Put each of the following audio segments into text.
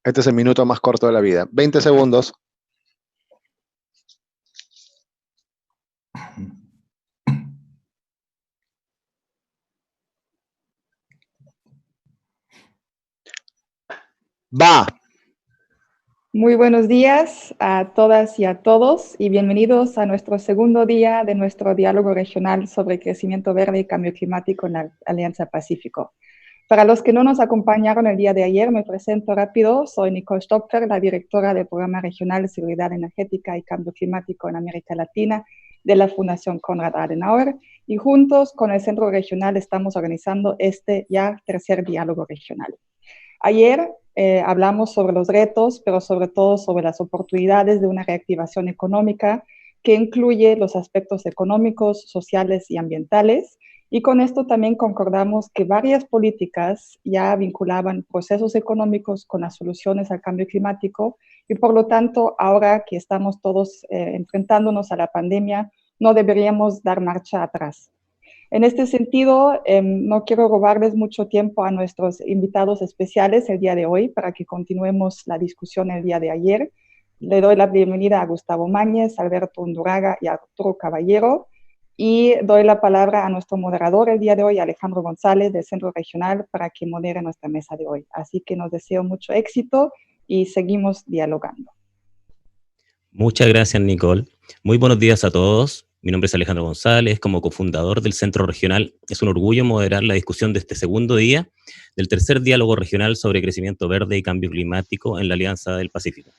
Este es el minuto más corto de la vida. 20 segundos. Va. Muy buenos días a todas y a todos y bienvenidos a nuestro segundo día de nuestro diálogo regional sobre crecimiento verde y cambio climático en la Alianza Pacífico. Para los que no nos acompañaron el día de ayer, me presento rápido. Soy Nicole Stopfer, la directora del Programa Regional de Seguridad Energética y Cambio Climático en América Latina de la Fundación Konrad Adenauer, y juntos con el Centro Regional estamos organizando este ya tercer diálogo regional. Ayer hablamos sobre los retos, pero sobre todo sobre las oportunidades de una reactivación económica que incluye los aspectos económicos, sociales y ambientales. Y con esto también concordamos que varias políticas ya vinculaban procesos económicos con las soluciones al cambio climático y por lo tanto, ahora que estamos todos enfrentándonos a la pandemia, no deberíamos dar marcha atrás. En este sentido, no quiero robarles mucho tiempo a nuestros invitados especiales el día de hoy para que continuemos la discusión el día de ayer. Le doy la bienvenida a Gustavo Mañez, Alberto Unduraga y Arturo Caballero, y doy la palabra a nuestro moderador el día de hoy, Alejandro González, del Centro Regional, para que modere nuestra mesa de hoy. Así que nos deseo mucho éxito y seguimos dialogando. Muchas gracias, Nicole. Muy buenos días a todos. Mi nombre es Alejandro González. Como cofundador del Centro Regional, es un orgullo moderar la discusión de este segundo día del tercer diálogo regional sobre crecimiento verde y cambio climático en la Alianza del Pacífico.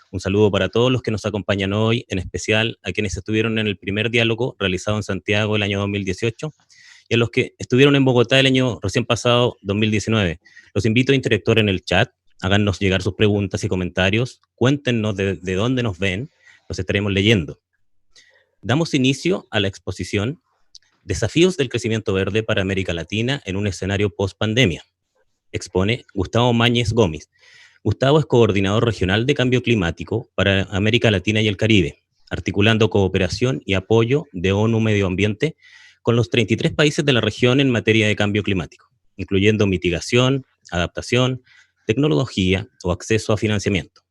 Un saludo para todos los que nos acompañan hoy, en especial a quienes estuvieron en el primer diálogo realizado en Santiago el año 2018 y a los que estuvieron en Bogotá el año recién pasado, 2019. Los invito a interactuar en el chat, háganos llegar sus preguntas y comentarios, cuéntenos de dónde nos ven, los estaremos leyendo. Damos inicio a la exposición Desafíos del crecimiento verde para América Latina en un escenario post-pandemia. Expone Gustavo Mañez Gómez. Gustavo es coordinador regional de cambio climático para América Latina y el Caribe, articulando cooperación y apoyo de ONU Medio Ambiente con los 33 países de la región en materia de cambio climático, incluyendo mitigación, adaptación, tecnología o acceso a financiamiento.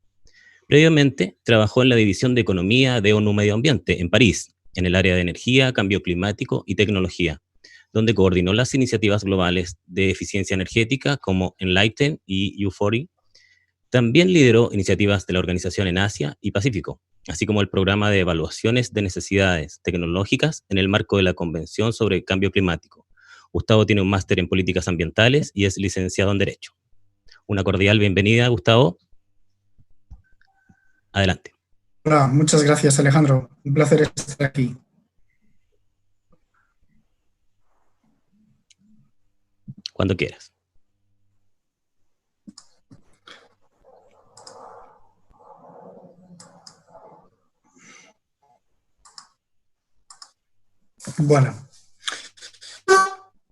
Previamente, trabajó en la División de Economía de ONU Medio Ambiente en París, en el área de energía, cambio climático y tecnología, donde coordinó las iniciativas globales de eficiencia energética como Enlighten y U40. También lideró iniciativas de la organización en Asia y Pacífico, así como el programa de evaluaciones de necesidades tecnológicas en el marco de la Convención sobre Cambio Climático. Gustavo tiene un máster en políticas ambientales y es licenciado en Derecho. Una cordial bienvenida, Gustavo. Adelante. Hola, muchas gracias, Alejandro. Un placer estar aquí. Cuando quieras. Bueno,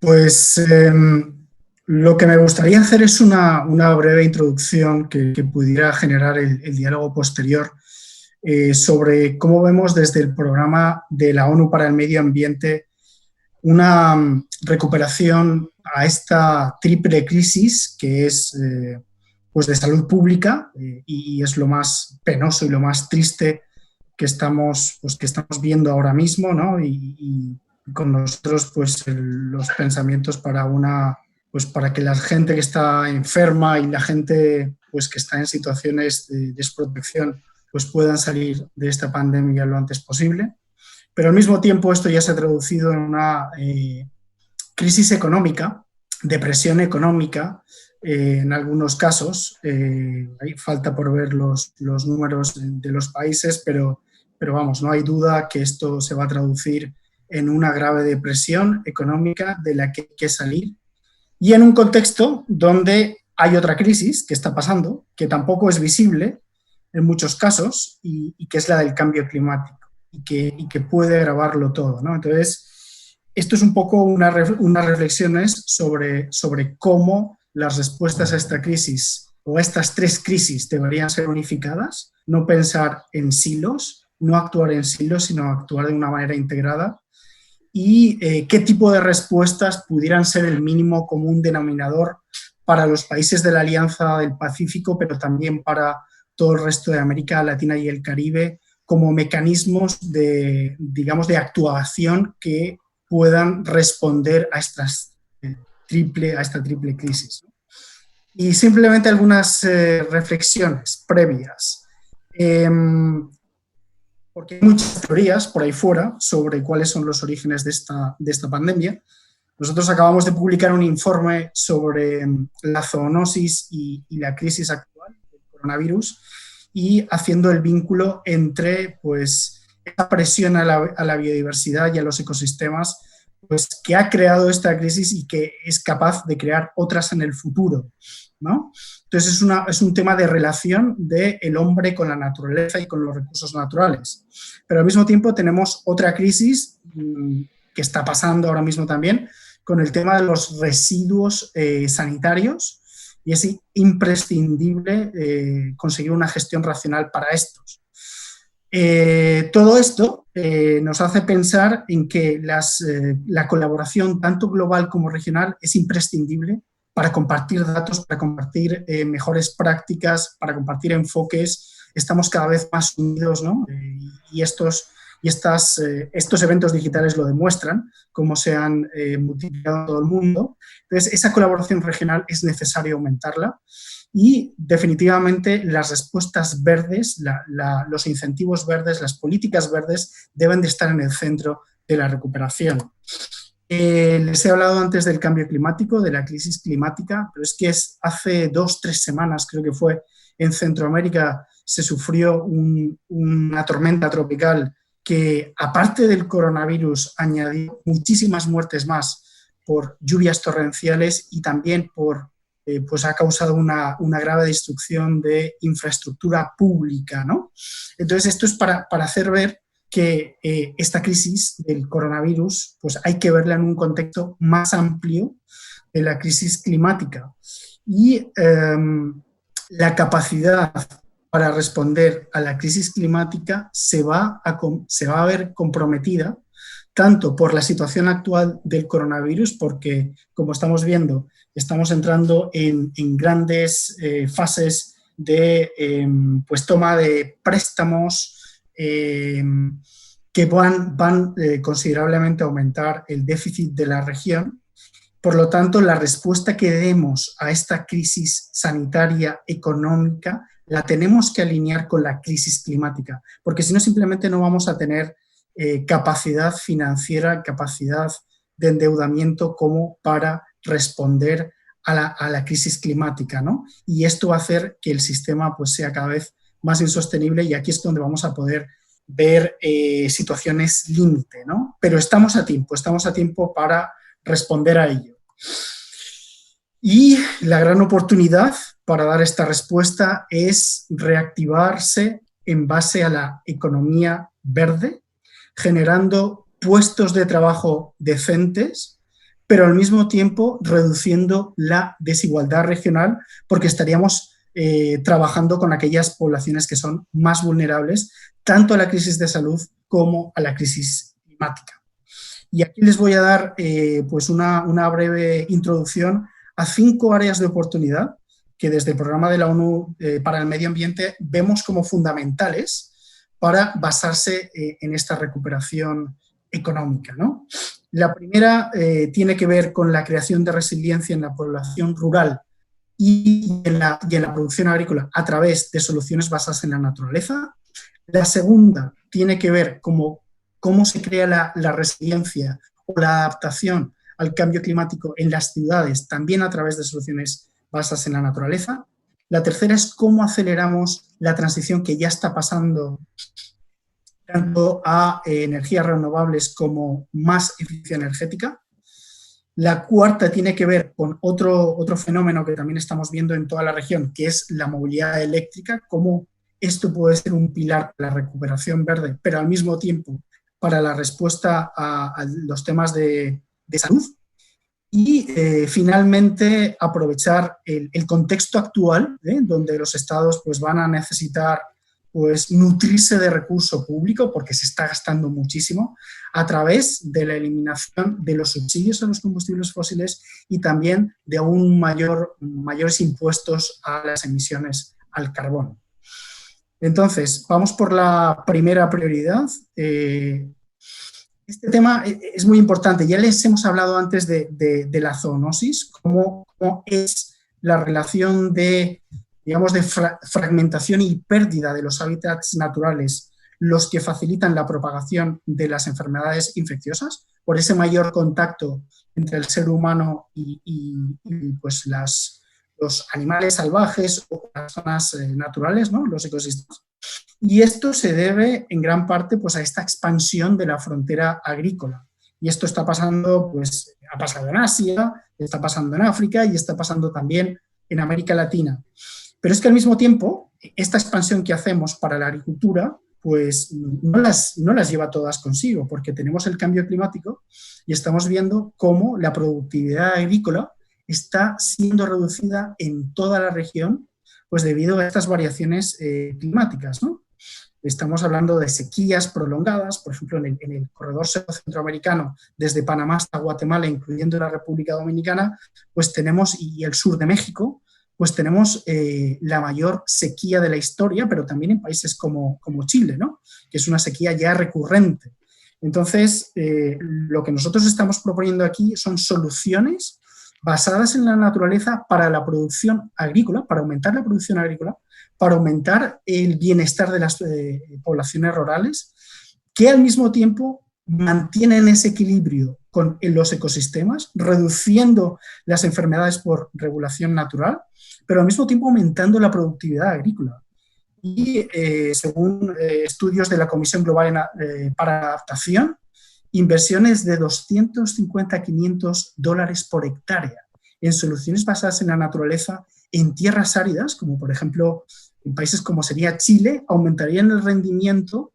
pues lo que me gustaría hacer es una breve introducción que pudiera generar el diálogo posterior sobre cómo vemos desde el programa de la ONU para el Medio Ambiente una recuperación a esta triple crisis que es pues de salud pública y es lo más penoso y lo más triste que estamos viendo ahora mismo, ¿no? Y con nosotros pues los pensamientos para que la gente que está enferma y la gente pues que está en situaciones de desprotección pues puedan salir de esta pandemia lo antes posible. Pero al mismo tiempo esto ya se ha traducido en una crisis económica, depresión económica en algunos casos. Hay falta por ver los números de los países, pero vamos, no hay duda que esto se va a traducir en una grave depresión económica de la que hay que salir. Y en un contexto donde hay otra crisis que está pasando, que tampoco es visible en muchos casos, y que es la del cambio climático. Y que puede agravarlo todo, ¿no? Entonces, esto es un poco unas reflexiones sobre cómo las respuestas a esta crisis o a estas tres crisis deberían ser unificadas, no pensar en silos, no actuar en silos, sino actuar de una manera integrada, y qué tipo de respuestas pudieran ser el mínimo común denominador para los países de la Alianza del Pacífico, pero también para todo el resto de América Latina y el Caribe, como mecanismos de, digamos, de actuación que puedan responder a esta triple crisis. Y simplemente algunas reflexiones previas. Porque hay muchas teorías por ahí fuera sobre cuáles son los orígenes de esta pandemia. Nosotros acabamos de publicar un informe sobre la zoonosis y la crisis actual del coronavirus y haciendo el vínculo entre pues, esa presión a la biodiversidad y a los ecosistemas pues, que ha creado esta crisis y que es capaz de crear otras en el futuro, ¿no? Entonces es un tema de relación del hombre con la naturaleza y con los recursos naturales. Pero al mismo tiempo tenemos otra crisis que está pasando ahora mismo también con el tema de los residuos sanitarios y es imprescindible conseguir una gestión racional para estos. Todo esto nos hace pensar en que la colaboración tanto global como regional es imprescindible para compartir datos, para compartir mejores prácticas, para compartir enfoques. Estamos cada vez más unidos, ¿no? Y estos eventos digitales lo demuestran, cómo se han multiplicado en todo el mundo. Entonces, esa colaboración regional es necesario aumentarla y definitivamente las respuestas verdes, los incentivos verdes, las políticas verdes deben de estar en el centro de la recuperación. Les he hablado antes del cambio climático, de la crisis climática, pero es que hace 2-3 semanas, creo que fue, en Centroamérica se sufrió una tormenta tropical que, aparte del coronavirus, añadió muchísimas muertes más por lluvias torrenciales y también pues ha causado una grave destrucción de infraestructura pública, ¿no? Entonces, esto es para hacer ver que esta crisis del coronavirus pues hay que verla en un contexto más amplio de la crisis climática. Y la capacidad para responder a la crisis climática se va a ver comprometida tanto por la situación actual del coronavirus, porque, como estamos viendo, estamos entrando en grandes fases de pues toma de préstamos que van considerablemente a aumentar el déficit de la región. Por lo tanto, la respuesta que demos a esta crisis sanitaria económica la tenemos que alinear con la crisis climática, porque si no simplemente no vamos a tener capacidad financiera, capacidad de endeudamiento como para responder a la crisis climática, ¿no? Y esto va a hacer que el sistema pues, sea cada vez más insostenible y aquí es donde vamos a poder ver situaciones límite, ¿no? Pero estamos a tiempo para responder a ello. Y la gran oportunidad para dar esta respuesta es reactivarse en base a la economía verde, generando puestos de trabajo decentes, pero al mismo tiempo reduciendo la desigualdad regional, porque estaríamos trabajando con aquellas poblaciones que son más vulnerables, tanto a la crisis de salud como a la crisis climática. Y aquí les voy a dar pues una breve introducción a 5 áreas de oportunidad que desde el Programa de la ONU para el Medio Ambiente vemos como fundamentales para basarse en esta recuperación económica, ¿no? La primera tiene que ver con la creación de resiliencia en la población rural y en la producción agrícola a través de soluciones basadas en la naturaleza. La segunda tiene que ver cómo se crea la resiliencia o la adaptación al cambio climático en las ciudades, también a través de soluciones basadas en la naturaleza. La tercera es cómo aceleramos la transición que ya está pasando tanto a energías renovables como más eficiencia energética. La cuarta tiene que ver con otro fenómeno que también estamos viendo en toda la región, que es la movilidad eléctrica, cómo esto puede ser un pilar para la recuperación verde, pero al mismo tiempo para la respuesta a los temas de salud. Y finalmente aprovechar el contexto actual, donde los estados pues, van a necesitar pues nutrirse de recurso público, porque se está gastando muchísimo, a través de la eliminación de los subsidios a los combustibles fósiles y también de mayores impuestos a las emisiones al carbón. Entonces, vamos por la primera prioridad. Este tema es muy importante. Ya les hemos hablado antes de la zoonosis, cómo es la relación de fragmentación y pérdida de los hábitats naturales los que facilitan la propagación de las enfermedades infecciosas, por ese mayor contacto entre el ser humano y pues los animales salvajes o las zonas naturales, ¿no? Los ecosistemas. Y esto se debe en gran parte pues, a esta expansión de la frontera agrícola. Y esto está pasando, pues, ha pasado en Asia, está pasando en África y está pasando también en América Latina. Pero es que al mismo tiempo, esta expansión que hacemos para la agricultura, pues no las lleva todas consigo, porque tenemos el cambio climático y estamos viendo cómo la productividad agrícola está siendo reducida en toda la región, pues debido a estas variaciones climáticas, ¿no? Estamos hablando de sequías prolongadas, por ejemplo, en el corredor centroamericano, desde Panamá hasta Guatemala, incluyendo la República Dominicana, pues tenemos, y el sur de México, pues tenemos la mayor sequía de la historia, pero también en países como Chile, ¿no? Que es una sequía ya recurrente. Entonces, lo que nosotros estamos proponiendo aquí son soluciones basadas en la naturaleza para la producción agrícola, para aumentar la producción agrícola, para aumentar el bienestar de las poblaciones rurales, que al mismo tiempo mantienen ese equilibrio en los ecosistemas, reduciendo las enfermedades por regulación natural, pero al mismo tiempo aumentando la productividad agrícola. Y según estudios de la Comisión Global para Adaptación, inversiones de $250 a $500 por hectárea en soluciones basadas en la naturaleza en tierras áridas, como por ejemplo en países como sería Chile, aumentarían el rendimiento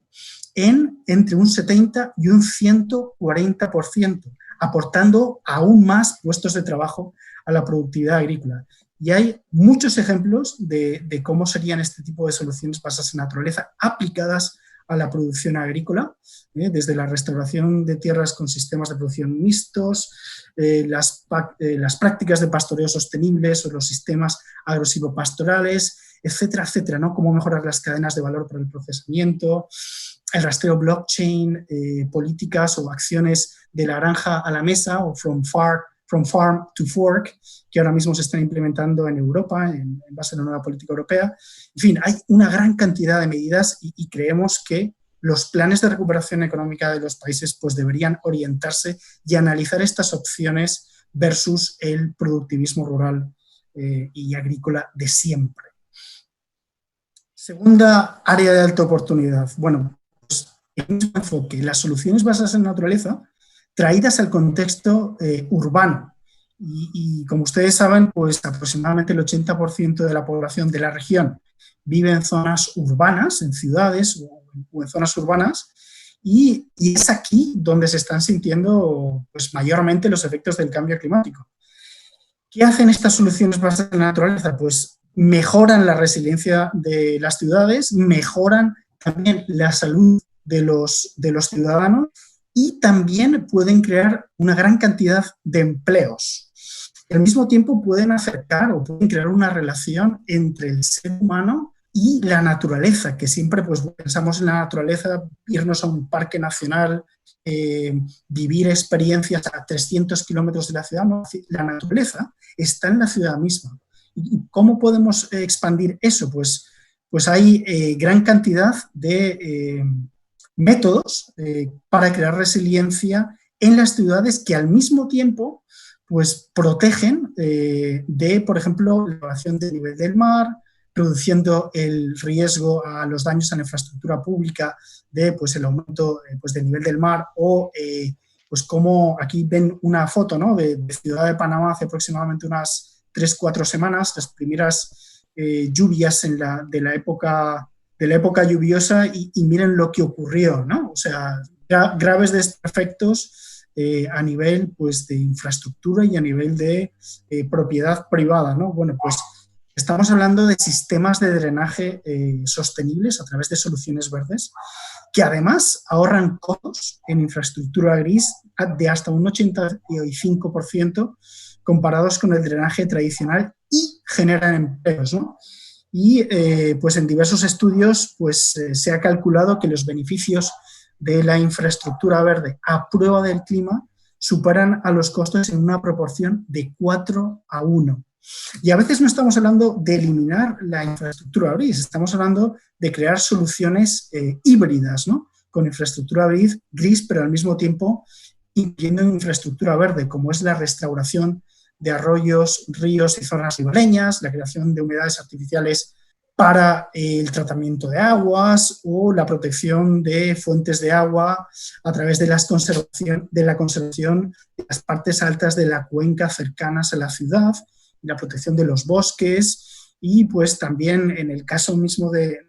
entre un 70 y un 140%, aportando aún más puestos de trabajo a la productividad agrícola. Y hay muchos ejemplos de cómo serían este tipo de soluciones basadas en naturaleza aplicadas a la producción agrícola, desde la restauración de tierras con sistemas de producción mixtos, las prácticas de pastoreo sostenibles o los sistemas agrosilvopastorales, etcétera, etcétera, ¿no? Cómo mejorar las cadenas de valor para el procesamiento, el rastreo blockchain, políticas o acciones de la granja a la mesa o from farm to fork, que ahora mismo se están implementando en Europa en base a la nueva política europea. En fin, hay una gran cantidad de medidas y creemos que los planes de recuperación económica de los países pues, deberían orientarse y analizar estas opciones versus el productivismo rural y agrícola de siempre. Segunda área de alta oportunidad. Bueno, pues el mismo enfoque, las soluciones basadas en naturaleza traídas al contexto urbano. Y como ustedes saben, pues aproximadamente el 80% de la población de la región vive en zonas urbanas, en ciudades o en zonas urbanas, y es aquí donde se están sintiendo pues, mayormente los efectos del cambio climático. ¿Qué hacen estas soluciones basadas en la naturaleza? Pues mejoran la resiliencia de las ciudades, mejoran también la salud de los ciudadanos y también pueden crear una gran cantidad de empleos. Al mismo tiempo pueden acercar o pueden crear una relación entre el ser humano y la naturaleza, que siempre pues, pensamos en la naturaleza, irnos a un parque nacional, vivir experiencias a 300 kilómetros de la ciudad. No, la naturaleza está en la ciudad misma. ¿Y cómo podemos expandir eso? Pues hay gran cantidad de métodos para crear resiliencia en las ciudades que al mismo tiempo pues, protegen por ejemplo, la elevación del nivel del mar, reduciendo el riesgo a los daños a la infraestructura pública pues, el aumento pues, del nivel del mar o pues como aquí ven una foto, ¿no? de Ciudad de Panamá hace aproximadamente unas 3-4 semanas, las primeras lluvias de la época lluviosa y miren lo que ocurrió, ¿no? O sea, graves desperfectos a nivel pues, de infraestructura y a nivel de propiedad privada, ¿no? Bueno, pues Estamos hablando de sistemas de drenaje sostenibles a través de soluciones verdes, que además ahorran costos en infraestructura gris de hasta un 85% comparados con el drenaje tradicional y generan empleos, ¿no? Y pues en diversos estudios pues, se ha calculado que los beneficios de la infraestructura verde a prueba del clima superan a los costos en una proporción de 4:1. Y a veces no estamos hablando de eliminar la infraestructura gris, estamos hablando de crear soluciones híbridas, ¿no? Con infraestructura gris, pero al mismo tiempo incluyendo infraestructura verde, como es la restauración de arroyos, ríos y zonas ribereñas, la creación de humedales artificiales para el tratamiento de aguas o la protección de fuentes de agua a través de la conservación de las partes altas de la cuenca cercanas a la ciudad, y la protección de los bosques, y pues también en el caso mismo que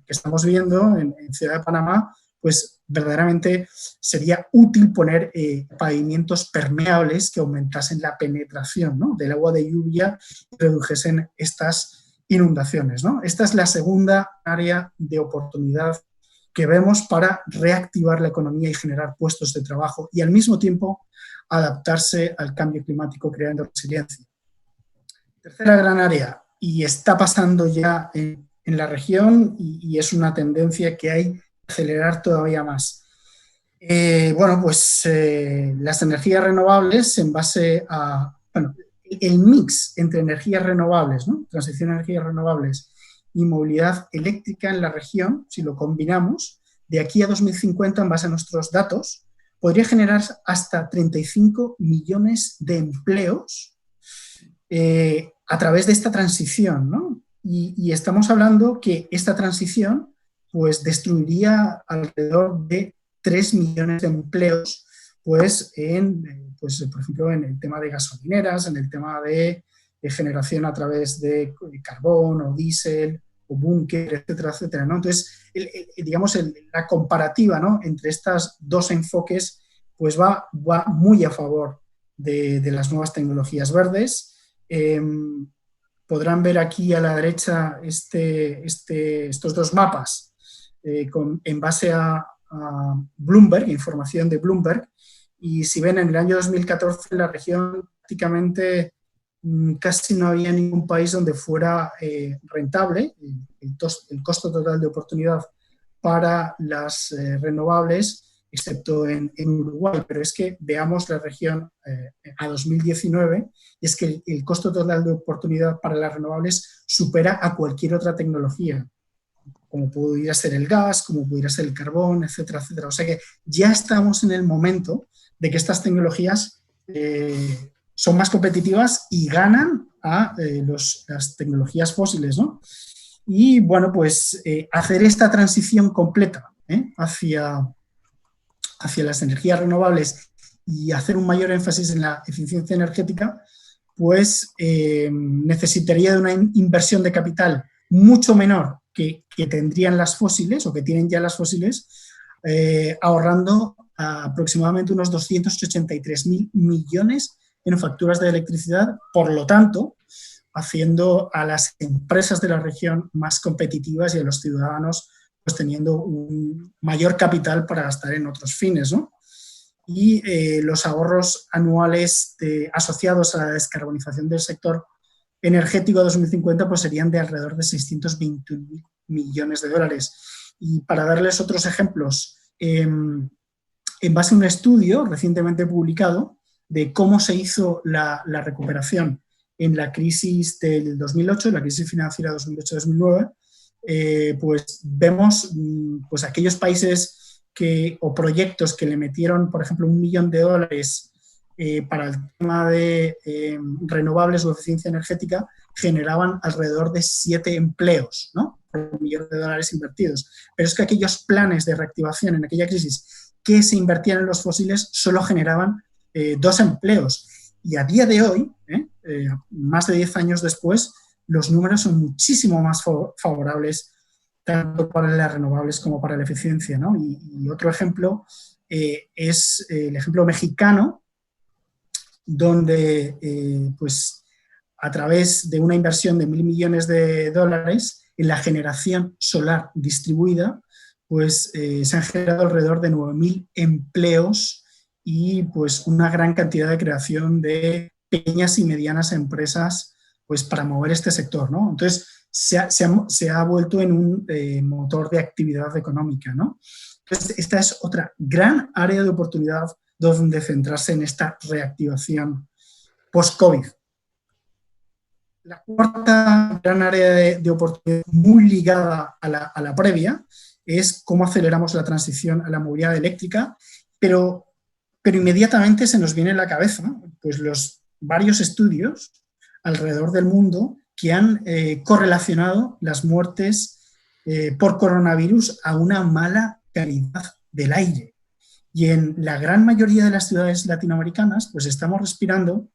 estamos viendo en Ciudad de Panamá, pues verdaderamente sería útil poner pavimentos permeables que aumentasen la penetración, ¿no?, del agua de lluvia y redujesen estas inundaciones, ¿no? Esta es la segunda área de oportunidad que vemos para reactivar la economía y generar puestos de trabajo y al mismo tiempo adaptarse al cambio climático creando resiliencia. Tercera gran área, y está pasando ya en la región y es una tendencia que hay que acelerar todavía más. Las energías renovables en base a, el mix entre energías renovables, ¿no?, transición a energías renovables y movilidad eléctrica en la región, si lo combinamos, de aquí a 2050, en base a nuestros datos, podría generar hasta 35 millones de empleos a través de esta transición, ¿no? Y estamos hablando que esta transición pues destruiría alrededor de 3 millones de empleos, pues por ejemplo, en el tema de gasolineras, en el tema de generación a través de carbón o diésel o búnker, etcétera, etcétera, ¿no? Entonces, la comparativa, ¿no?, entre estos dos enfoques pues va muy a favor de las nuevas tecnologías verdes. Podrán ver aquí a la derecha estos dos mapas en base a Bloomberg, información de Bloomberg, y si ven, en el año 2014 en la región prácticamente casi no había ningún país donde fuera rentable el costo total de oportunidad para las renovables, excepto en Uruguay, pero es que veamos la región a 2019, y es que el costo total de oportunidad para las renovables supera a cualquier otra tecnología, como pudiera ser el gas, como pudiera ser el carbón, etcétera, etcétera. O sea que ya estamos en el momento de que estas tecnologías son más competitivas y ganan a las tecnologías fósiles, ¿no? Y bueno, pues hacer esta transición completa hacia las energías renovables y hacer un mayor énfasis en la eficiencia energética, pues necesitaría de una inversión de capital mucho menor que tendrían las fósiles o que tienen ya las fósiles, ahorrando aproximadamente unos 283.000 millones en facturas de electricidad, por lo tanto, haciendo a las empresas de la región más competitivas y a los ciudadanos pues teniendo un mayor capital para gastar en otros fines, ¿no? Y los ahorros anuales asociados a la descarbonización del sector energético a 2050 pues serían de alrededor de 621.000 millones de dólares. Y para darles otros ejemplos, en base a un estudio recientemente publicado de cómo se hizo la recuperación en la crisis del 2008, la crisis financiera 2008-2009, pues vemos pues aquellos países o proyectos que le metieron, por ejemplo, $1 millón para el tema de renovables o eficiencia energética, generaban alrededor de 7 empleos, ¿no?, por $1 millón invertidos. Pero es que aquellos planes de reactivación en aquella crisis que se invertían en los fósiles solo generaban 2 empleos. Y a día de hoy, más de 10 años después, los números son muchísimo más favorables tanto para las renovables como para la eficiencia, ¿no? Y otro ejemplo es el ejemplo mexicano, donde pues a través de una inversión de $1.000 millones en la generación solar distribuida, pues se han generado alrededor de 9.000 empleos y pues una gran cantidad de creación de pequeñas y medianas empresas pues para mover este sector, ¿no? Entonces, se ha vuelto en un motor de actividad económica, ¿no? Entonces, esta es otra gran área de oportunidad donde centrarse en esta reactivación post-COVID. La cuarta gran área de oportunidad muy ligada a la previa es cómo aceleramos la transición a la movilidad eléctrica, pero inmediatamente se nos viene a la cabeza pues los varios estudios alrededor del mundo que han correlacionado las muertes por coronavirus a una mala calidad del aire. Y en la gran mayoría de las ciudades latinoamericanas pues estamos respirando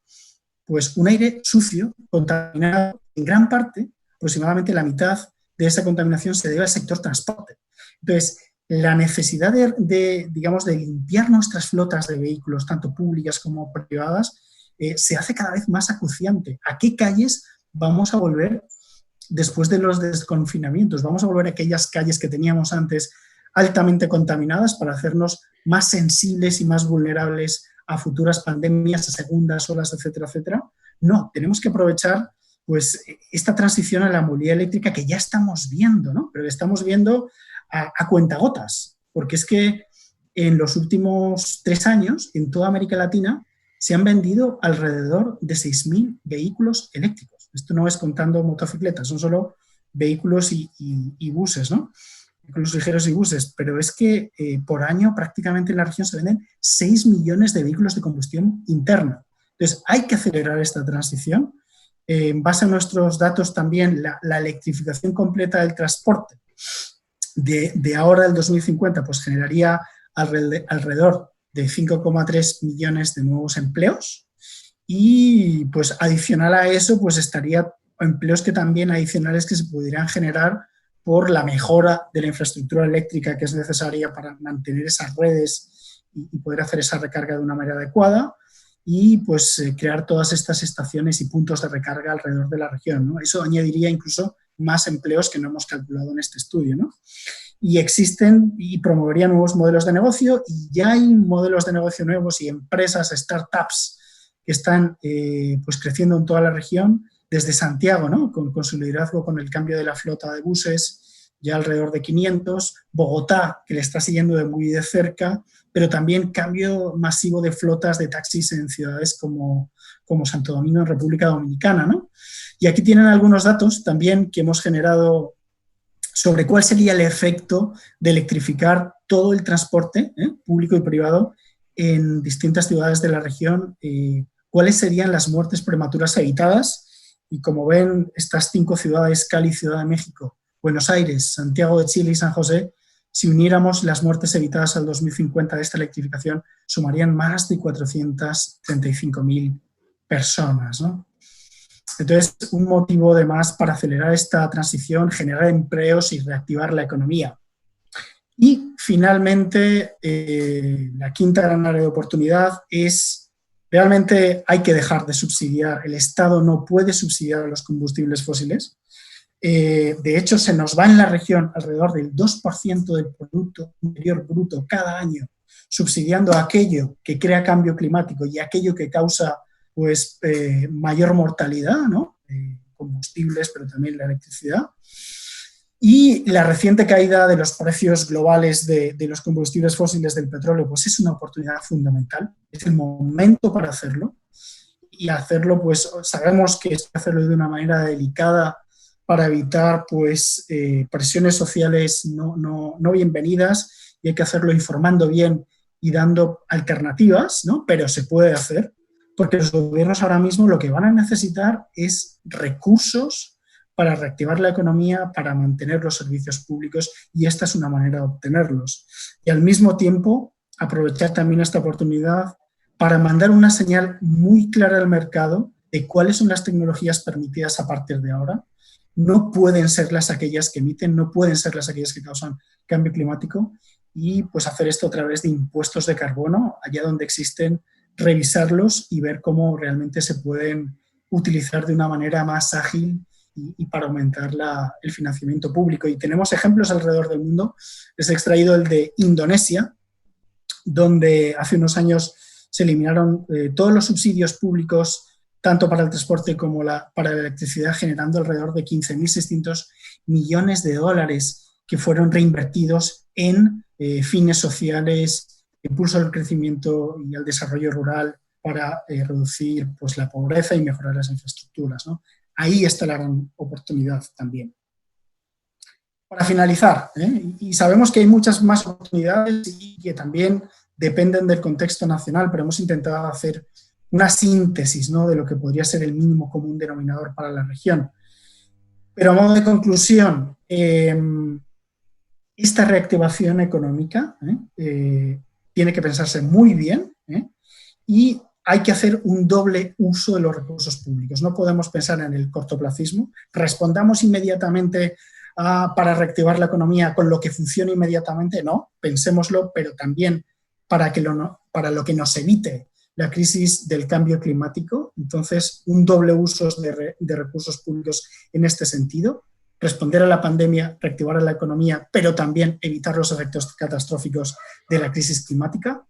pues un aire sucio, contaminado, en gran parte, aproximadamente la mitad de esa contaminación se debe al sector transporte. Entonces, la necesidad de limpiar nuestras flotas de vehículos, tanto públicas como privadas, se hace cada vez más acuciante. ¿A qué calles vamos a volver después de los desconfinamientos? ¿Vamos a volver a aquellas calles que teníamos antes altamente contaminadas para hacernos más sensibles y más vulnerables a futuras pandemias, a segundas olas, etcétera, etcétera? No, tenemos que aprovechar pues esta transición a la movilidad eléctrica que ya estamos viendo, ¿no? Pero estamos viendo a cuentagotas, porque es que en los últimos 3 años, en toda América Latina, se han vendido alrededor de 6.000 vehículos eléctricos. Esto no es contando motocicletas, son solo vehículos y buses, ¿no? Vehículos ligeros y buses, pero es que por año prácticamente en la región se venden 6 millones de vehículos de combustión interna. Entonces, hay que acelerar esta transición. En base a nuestros datos también, la electrificación completa del transporte de ahora al 2050 pues generaría alrededor de 5,3 millones de nuevos empleos y pues adicional a eso pues estaría empleos que también adicionales que se pudieran generar por la mejora de la infraestructura eléctrica que es necesaria para mantener esas redes y poder hacer esa recarga de una manera adecuada y pues crear todas estas estaciones y puntos de recarga alrededor de la región, ¿no? Eso añadiría incluso más empleos que no hemos calculado en este estudio, ¿no? Y existen y promoverían nuevos modelos de negocio y ya hay modelos de negocio nuevos y empresas, startups que están pues creciendo en toda la región, desde Santiago, ¿no? Con su liderazgo con el cambio de la flota de buses, ya alrededor de 500, Bogotá, que le está siguiendo de muy de cerca, pero también cambio masivo de flotas de taxis en ciudades como Santo Domingo, en República Dominicana, ¿no? Y aquí tienen algunos datos también que hemos generado sobre cuál sería el efecto de electrificar todo el transporte público y privado en distintas ciudades de la región, cuáles serían las muertes prematuras evitadas. Y como ven, estas 5 ciudades, Cali, Ciudad de México, Buenos Aires, Santiago de Chile y San José, si uniéramos las muertes evitadas al 2050 de esta electrificación, sumarían más de 435.000 personas, ¿no? Entonces, un motivo de más para acelerar esta transición, generar empleos y reactivar la economía. Y finalmente, la quinta gran área de oportunidad es, realmente hay que dejar de subsidiar, el Estado no puede subsidiar a los combustibles fósiles. De hecho, se nos va en la región alrededor del 2% del Producto Interior Bruto cada año, subsidiando aquello que crea cambio climático y aquello que causa pues, mayor mortalidad, ¿no? Combustibles, pero también la electricidad. Y la reciente caída de los precios globales de los combustibles fósiles del petróleo pues es una oportunidad fundamental, es el momento para hacerlo. Y hacerlo, pues sabemos que es hacerlo de una manera delicada para evitar pues, presiones sociales no bienvenidas, y hay que hacerlo informando bien y dando alternativas, ¿no? Pero se puede hacer, porque los gobiernos ahora mismo lo que van a necesitar es recursos para reactivar la economía, para mantener los servicios públicos, y esta es una manera de obtenerlos. Y al mismo tiempo, aprovechar también esta oportunidad para mandar una señal muy clara al mercado de cuáles son las tecnologías permitidas a partir de ahora. No pueden ser las aquellas que emiten, no pueden ser las aquellas que causan cambio climático, y pues hacer esto a través de impuestos de carbono, allá donde existen, revisarlos y ver cómo realmente se pueden utilizar de una manera más ágil y para aumentar el financiamiento público. Y tenemos ejemplos alrededor del mundo. Les he extraído el de Indonesia, donde hace unos años se eliminaron todos los subsidios públicos, tanto para el transporte como para la electricidad, generando alrededor de 15.600 millones de dólares que fueron reinvertidos en fines sociales, impulso al crecimiento y al desarrollo rural para reducir pues, la pobreza y mejorar las infraestructuras, ¿no? Ahí está la gran oportunidad también. Para finalizar, y sabemos que hay muchas más oportunidades y que también dependen del contexto nacional, pero hemos intentado hacer una síntesis, ¿no?, de lo que podría ser el mínimo común denominador para la región. Pero a modo de conclusión, esta reactivación económica tiene que pensarse muy bien y hay que hacer un doble uso de los recursos públicos. No podemos pensar en el cortoplacismo. Respondamos inmediatamente para reactivar la economía con lo que funcione inmediatamente. No, pensémoslo, pero también para lo que nos evite la crisis del cambio climático. Entonces, un doble uso de recursos públicos en este sentido. Responder a la pandemia, reactivar a la economía, pero también evitar los efectos catastróficos de la crisis climática.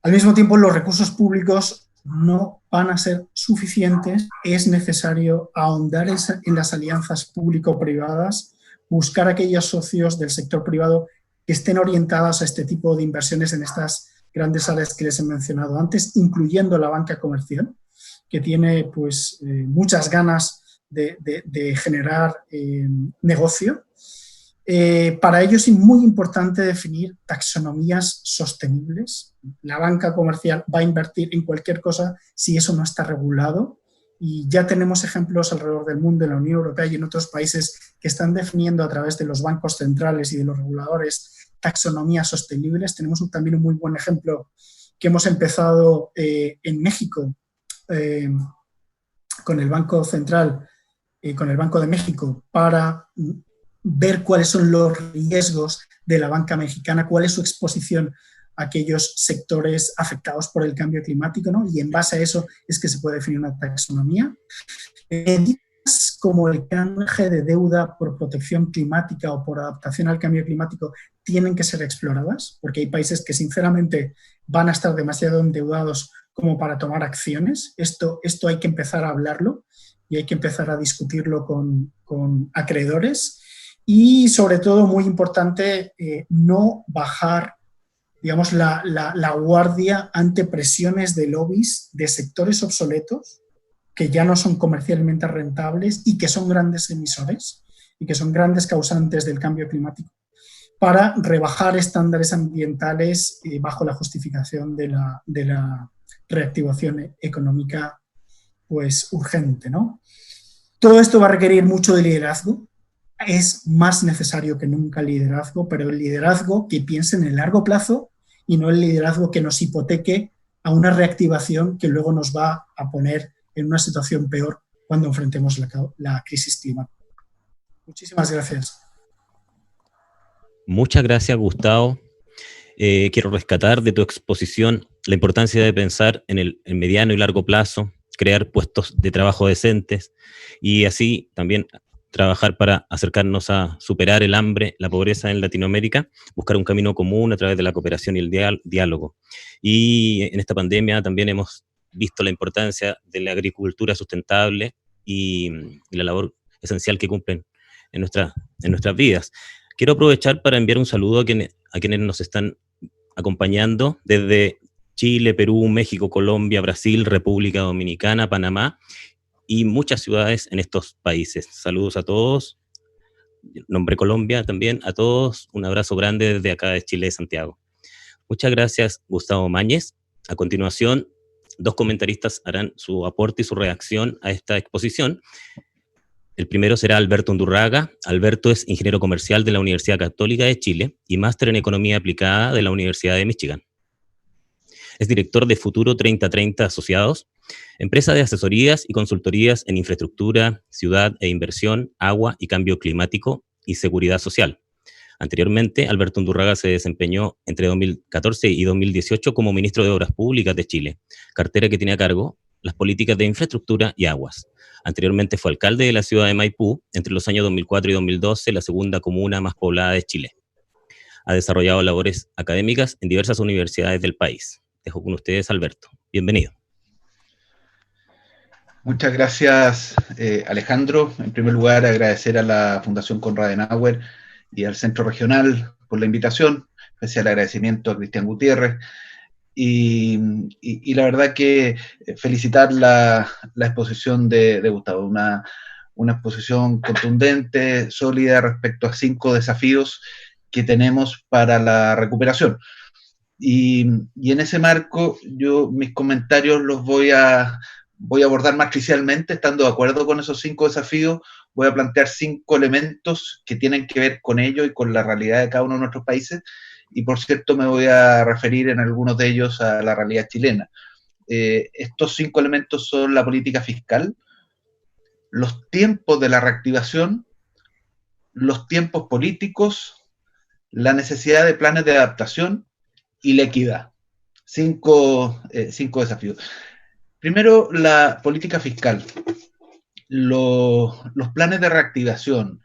Al mismo tiempo, los recursos públicos no van a ser suficientes. Es necesario ahondar en las alianzas público-privadas, buscar aquellos socios del sector privado que estén orientados a este tipo de inversiones en estas grandes áreas que les he mencionado antes, incluyendo la banca comercial, que tiene pues, muchas ganas de generar negocio. Para ello es muy importante definir taxonomías sostenibles. La banca comercial va a invertir en cualquier cosa si eso no está regulado, y ya tenemos ejemplos alrededor del mundo, en la Unión Europea y en otros países, que están definiendo a través de los bancos centrales y de los reguladores taxonomías sostenibles. Tenemos también un muy buen ejemplo que hemos empezado en México con el Banco Central, con el Banco de México, para ver cuáles son los riesgos de la banca mexicana, cuál es su exposición a aquellos sectores afectados por el cambio climático, ¿no? Y en base a eso es que se puede definir una taxonomía. Medidas como el canje de deuda por protección climática o por adaptación al cambio climático tienen que ser exploradas, porque hay países que sinceramente van a estar demasiado endeudados como para tomar acciones. Esto hay que empezar a hablarlo y hay que empezar a discutirlo con acreedores. Y sobre todo, muy importante, no bajar, digamos, la guardia ante presiones de lobbies de sectores obsoletos que ya no son comercialmente rentables y que son grandes emisores y que son grandes causantes del cambio climático, para rebajar estándares ambientales bajo la justificación de la reactivación económica pues, urgente, ¿no? Todo esto va a requerir mucho de liderazgo. Es más necesario que nunca el liderazgo, pero el liderazgo que piense en el largo plazo y no el liderazgo que nos hipoteque a una reactivación que luego nos va a poner en una situación peor cuando enfrentemos la crisis climática. Muchísimas gracias. Muchas gracias, Gustavo. Quiero rescatar de tu exposición la importancia de pensar en el mediano y largo plazo, crear puestos de trabajo decentes y así también trabajar para acercarnos a superar el hambre, la pobreza en Latinoamérica, buscar un camino común a través de la cooperación y el diálogo. Y en esta pandemia también hemos visto la importancia de la agricultura sustentable y la labor esencial que cumplen en nuestras vidas. Quiero aprovechar para enviar un saludo a quienes nos están acompañando desde Chile, Perú, México, Colombia, Brasil, República Dominicana, Panamá y muchas ciudades en estos países. Saludos a todos. Nombre Colombia también a todos. Un abrazo grande desde acá de Chile, de Santiago. Muchas gracias, Gustavo Mañez. A continuación, dos comentaristas harán su aporte y su reacción a esta exposición. El primero será Alberto Undurraga. Alberto es ingeniero comercial de la Universidad Católica de Chile y máster en Economía Aplicada de la Universidad de Michigan. Es director de Futuro 3030 Asociados, empresa de asesorías y consultorías en infraestructura, ciudad e inversión, agua y cambio climático y seguridad social. Anteriormente, Alberto Undurraga se desempeñó entre 2014 y 2018 como ministro de Obras Públicas de Chile, cartera que tiene a cargo las políticas de infraestructura y aguas. Anteriormente fue alcalde de la ciudad de Maipú, entre los años 2004 y 2012, la segunda comuna más poblada de Chile. Ha desarrollado labores académicas en diversas universidades del país. Dejo con ustedes, Alberto. Bienvenido. Muchas gracias, Alejandro. En primer lugar, agradecer a la Fundación Konrad Adenauer y al Centro Regional por la invitación. Especial agradecimiento a Cristian Gutiérrez. Y la verdad que felicitar la exposición de Gustavo. Una exposición contundente, sólida respecto a 5 desafíos que tenemos para la recuperación. Y en ese marco, yo mis comentarios los voy a abordar matricialmente, estando de acuerdo con esos 5 desafíos. Voy a plantear 5 elementos que tienen que ver con ello y con la realidad de cada uno de nuestros países. Y por cierto, me voy a referir en algunos de ellos a la realidad chilena. Estos 5 elementos son la política fiscal, los tiempos de la reactivación, los tiempos políticos, la necesidad de planes de adaptación y la equidad. 5 desafíos. Primero, la política fiscal. Los planes de reactivación,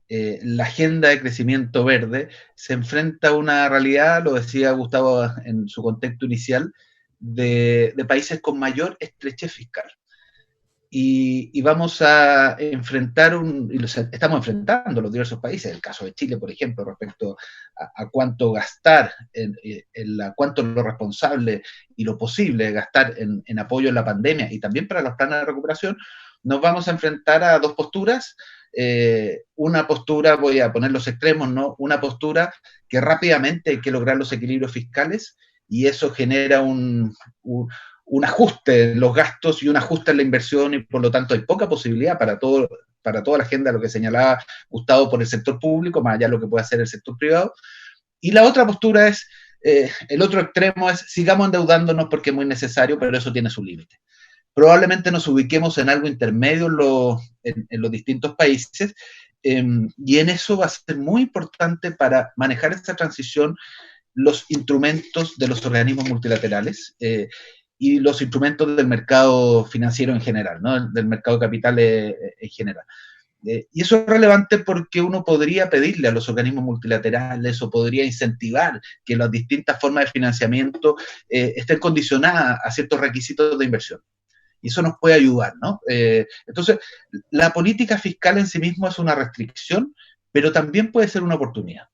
la agenda de crecimiento verde, se enfrenta a una realidad, lo decía Gustavo en su contexto inicial, de países con mayor estrechez fiscal. Y vamos a enfrentar, estamos enfrentando los diversos países, el caso de Chile, por ejemplo, respecto a cuánto gastar, cuánto lo responsable y lo posible de gastar en apoyo en la pandemia y también para los planes de recuperación. Nos vamos a enfrentar a 2 posturas. Una postura, voy a poner los extremos, ¿no? Una postura que rápidamente hay que lograr los equilibrios fiscales y eso genera un ajuste en los gastos y un ajuste en la inversión y por lo tanto hay poca posibilidad para toda la agenda, lo que señalaba Gustavo, por el sector público, más allá de lo que puede hacer el sector privado. Y la otra postura es, el otro extremo es, sigamos endeudándonos porque es muy necesario, pero eso tiene su límite. Probablemente nos ubiquemos en algo intermedio en los distintos países, y en eso va a ser muy importante para manejar esta transición los instrumentos de los organismos multilaterales y los instrumentos del mercado financiero en general, ¿no? Del mercado de capitales en general. Y eso es relevante porque uno podría pedirle a los organismos multilaterales o podría incentivar que las distintas formas de financiamiento estén condicionadas a ciertos requisitos de inversión. Y eso nos puede ayudar, ¿no? Entonces, la política fiscal en sí misma es una restricción, pero también puede ser una oportunidad.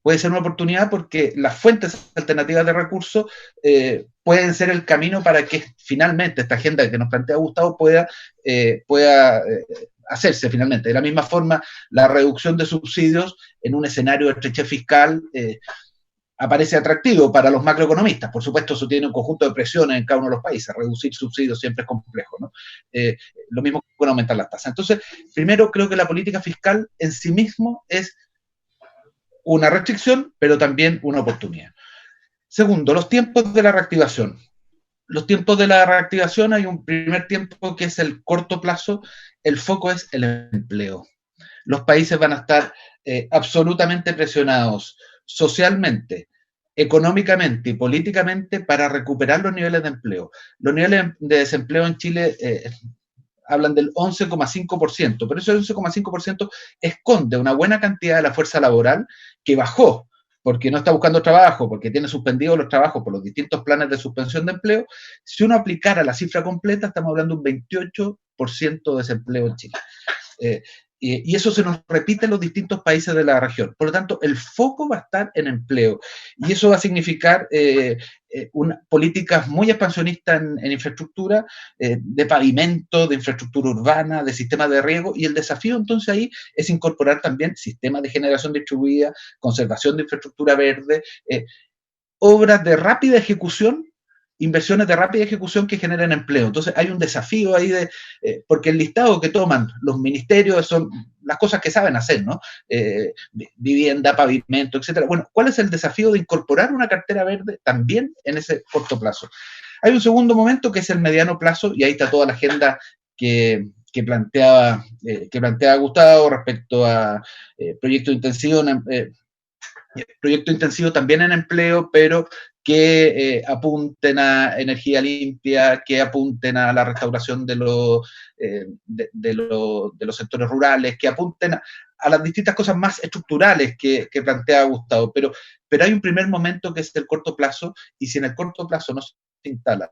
Puede ser una oportunidad porque las fuentes alternativas de recursos pueden ser el camino para que finalmente esta agenda que nos plantea Gustavo pueda hacerse finalmente. De la misma forma, la reducción de subsidios en un escenario de estrechez fiscal aparece atractivo para los macroeconomistas. Por supuesto, eso tiene un conjunto de presiones en cada uno de los países. Reducir subsidios siempre es complejo, ¿no? Lo mismo con aumentar las tasas. Entonces, primero, creo que la política fiscal en sí mismo es una restricción, pero también una oportunidad. Segundo, los tiempos de la reactivación. Los tiempos de la reactivación, hay un primer tiempo que es el corto plazo, el foco es el empleo. Los países van a estar absolutamente presionados socialmente, económicamente y políticamente para recuperar los niveles de empleo. Los niveles de desempleo en Chile hablan del 11,5%, pero ese 11,5% esconde una buena cantidad de la fuerza laboral que bajó porque no está buscando trabajo, porque tiene suspendidos los trabajos por los distintos planes de suspensión de empleo. Si uno aplicara la cifra completa, estamos hablando de un 28% de desempleo en Chile. Y eso se nos repite en los distintos países de la región. Por lo tanto, el foco va a estar en empleo. Y eso va a significar políticas muy expansionistas en infraestructura, de pavimento, de infraestructura urbana, de sistemas de riego. Y el desafío entonces ahí es incorporar también sistemas de generación distribuida, conservación de infraestructura verde, obras de rápida ejecución, inversiones de rápida ejecución que generen empleo. Entonces hay un desafío ahí porque el listado que toman los ministerios son las cosas que saben hacer, ¿no? Vivienda, pavimento, etcétera. Bueno, ¿cuál es el desafío de incorporar una cartera verde también en ese corto plazo? Hay un segundo momento que es el mediano plazo y ahí está toda la agenda que planteaba Gustavo respecto a proyectos de intensivo proyecto intensivo también en empleo, pero que apunten a energía limpia, que apunten a la restauración de los sectores rurales, que apunten a las distintas cosas más estructurales que plantea Gustavo. Pero hay un primer momento que es el corto plazo, y si en el corto plazo no se instala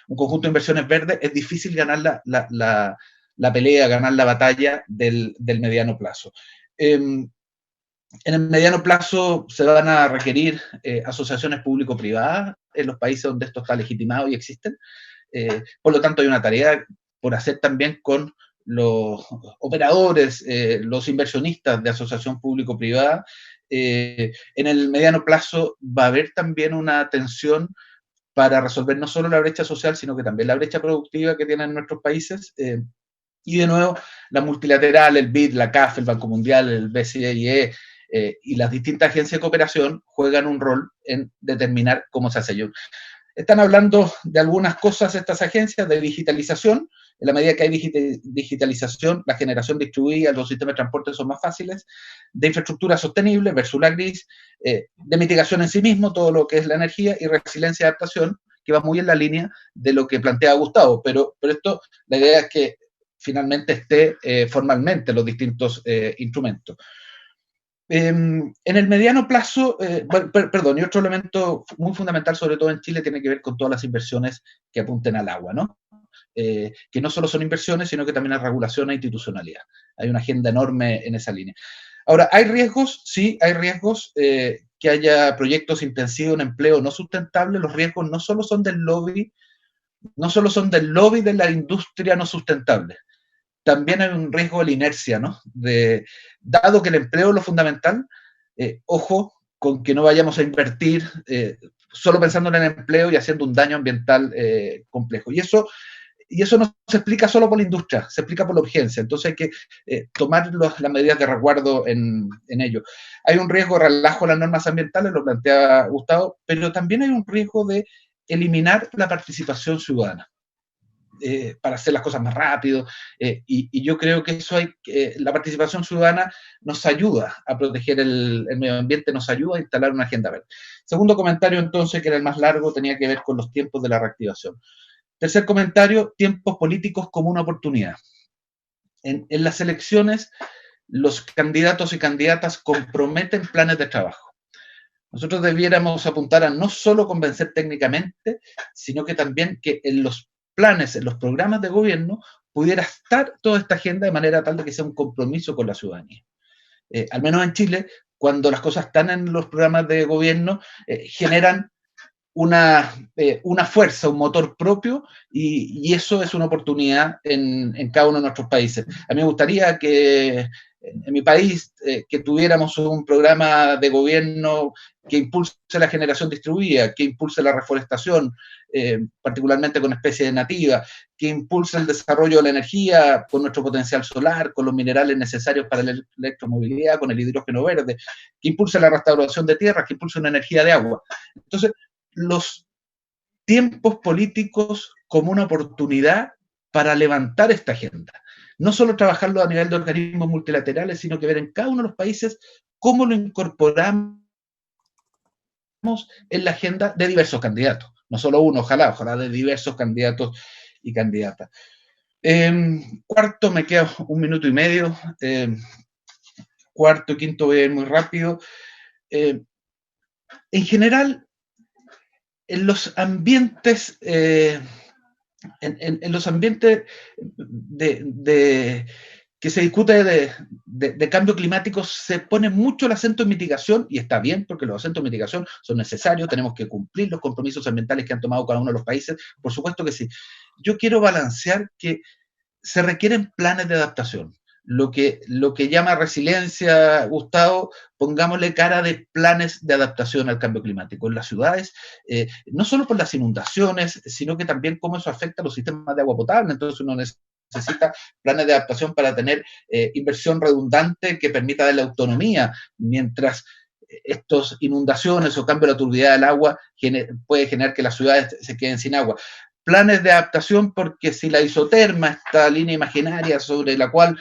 un conjunto de inversiones verdes, es difícil ganar la pelea, ganar la batalla del mediano plazo. En el mediano plazo se van a requerir asociaciones público-privadas en los países donde esto está legitimado y existen. Por lo tanto, hay una tarea por hacer también con los operadores, los inversionistas de asociación público-privada. En el mediano plazo va a haber también una tensión para resolver no solo la brecha social, sino que también la brecha productiva que tienen nuestros países. Y de nuevo, la multilateral, el BID, la CAF, el Banco Mundial, el BCE, y las distintas agencias de cooperación juegan un rol en determinar cómo se hace ello. Están hablando de algunas cosas estas agencias, de digitalización. En la medida que hay digitalización, la generación distribuida, los sistemas de transporte son más fáciles, de infraestructura sostenible versus la gris, de mitigación en sí mismo, todo lo que es la energía, y resiliencia y adaptación, que va muy en la línea de lo que plantea Gustavo. Pero esto, la idea es que finalmente esté formalmente los distintos instrumentos. En el mediano plazo, y otro elemento muy fundamental, sobre todo en Chile, tiene que ver con todas las inversiones que apunten al agua, ¿no? Que no solo son inversiones, sino que también hay regulación e institucionalidad. Hay una agenda enorme en esa línea. Ahora, ¿hay riesgos? Sí, hay riesgos que haya proyectos intensivos en empleo no sustentable. Los riesgos no solo son del lobby de la industria no sustentable. También hay un riesgo de la inercia, ¿no? Dado que el empleo es lo fundamental, ojo con que no vayamos a invertir solo pensando en el empleo y haciendo un daño ambiental complejo. Y eso no se explica solo por la industria, se explica por la urgencia. Entonces hay que tomar las medidas de resguardo en ello. Hay un riesgo de relajo a las normas ambientales, lo plantea Gustavo, pero también hay un riesgo de eliminar la participación ciudadana. Para hacer las cosas más rápido, y yo creo que eso la participación ciudadana nos ayuda a proteger el medio ambiente, nos ayuda a instalar una agenda verde. Segundo comentario, entonces, que era el más largo, tenía que ver con los tiempos de la reactivación. Tercer comentario, tiempos políticos como una oportunidad. En las elecciones, los candidatos y candidatas comprometen planes de trabajo. Nosotros debiéramos apuntar a no solo convencer técnicamente, sino que también que en los planes, en los programas de gobierno, pudiera estar toda esta agenda de manera tal de que sea un compromiso con la ciudadanía. Al menos en Chile, cuando las cosas están en los programas de gobierno, generan una fuerza, un motor propio, y eso es una oportunidad en cada uno de nuestros países. A mí me gustaría que en mi país que tuviéramos un programa de gobierno que impulse la generación distribuida, que impulse la reforestación, particularmente con especies nativas, que impulse el desarrollo de la energía con nuestro potencial solar, con los minerales necesarios para la electromovilidad, con el hidrógeno verde, que impulse la restauración de tierras, que impulse una energía de agua. Entonces, los tiempos políticos como una oportunidad para levantar esta agenda. No solo trabajarlo a nivel de organismos multilaterales, sino que ver en cada uno de los países cómo lo incorporamos en la agenda de diversos candidatos. No solo uno, ojalá de diversos candidatos y candidatas. Cuarto, me queda 1 minuto y medio. Cuarto y quinto voy a ir muy rápido. En general, en los ambientes, en los ambientes que se discute de cambio climático, se pone mucho el acento en mitigación, y está bien, porque los acentos en mitigación son necesarios, tenemos que cumplir los compromisos ambientales que han tomado cada uno de los países, por supuesto que sí. Yo quiero balancear que se requieren planes de adaptación. Lo que llama resiliencia, Gustavo, pongámosle cara de planes de adaptación al cambio climático en las ciudades, no solo por las inundaciones, sino que también cómo eso afecta a los sistemas de agua potable. Entonces uno necesita planes de adaptación para tener inversión redundante que permita darle autonomía, mientras estas inundaciones o cambio de la turbidez del agua puede generar que las ciudades se queden sin agua. Planes de adaptación, porque si la isoterma, esta línea imaginaria sobre la cual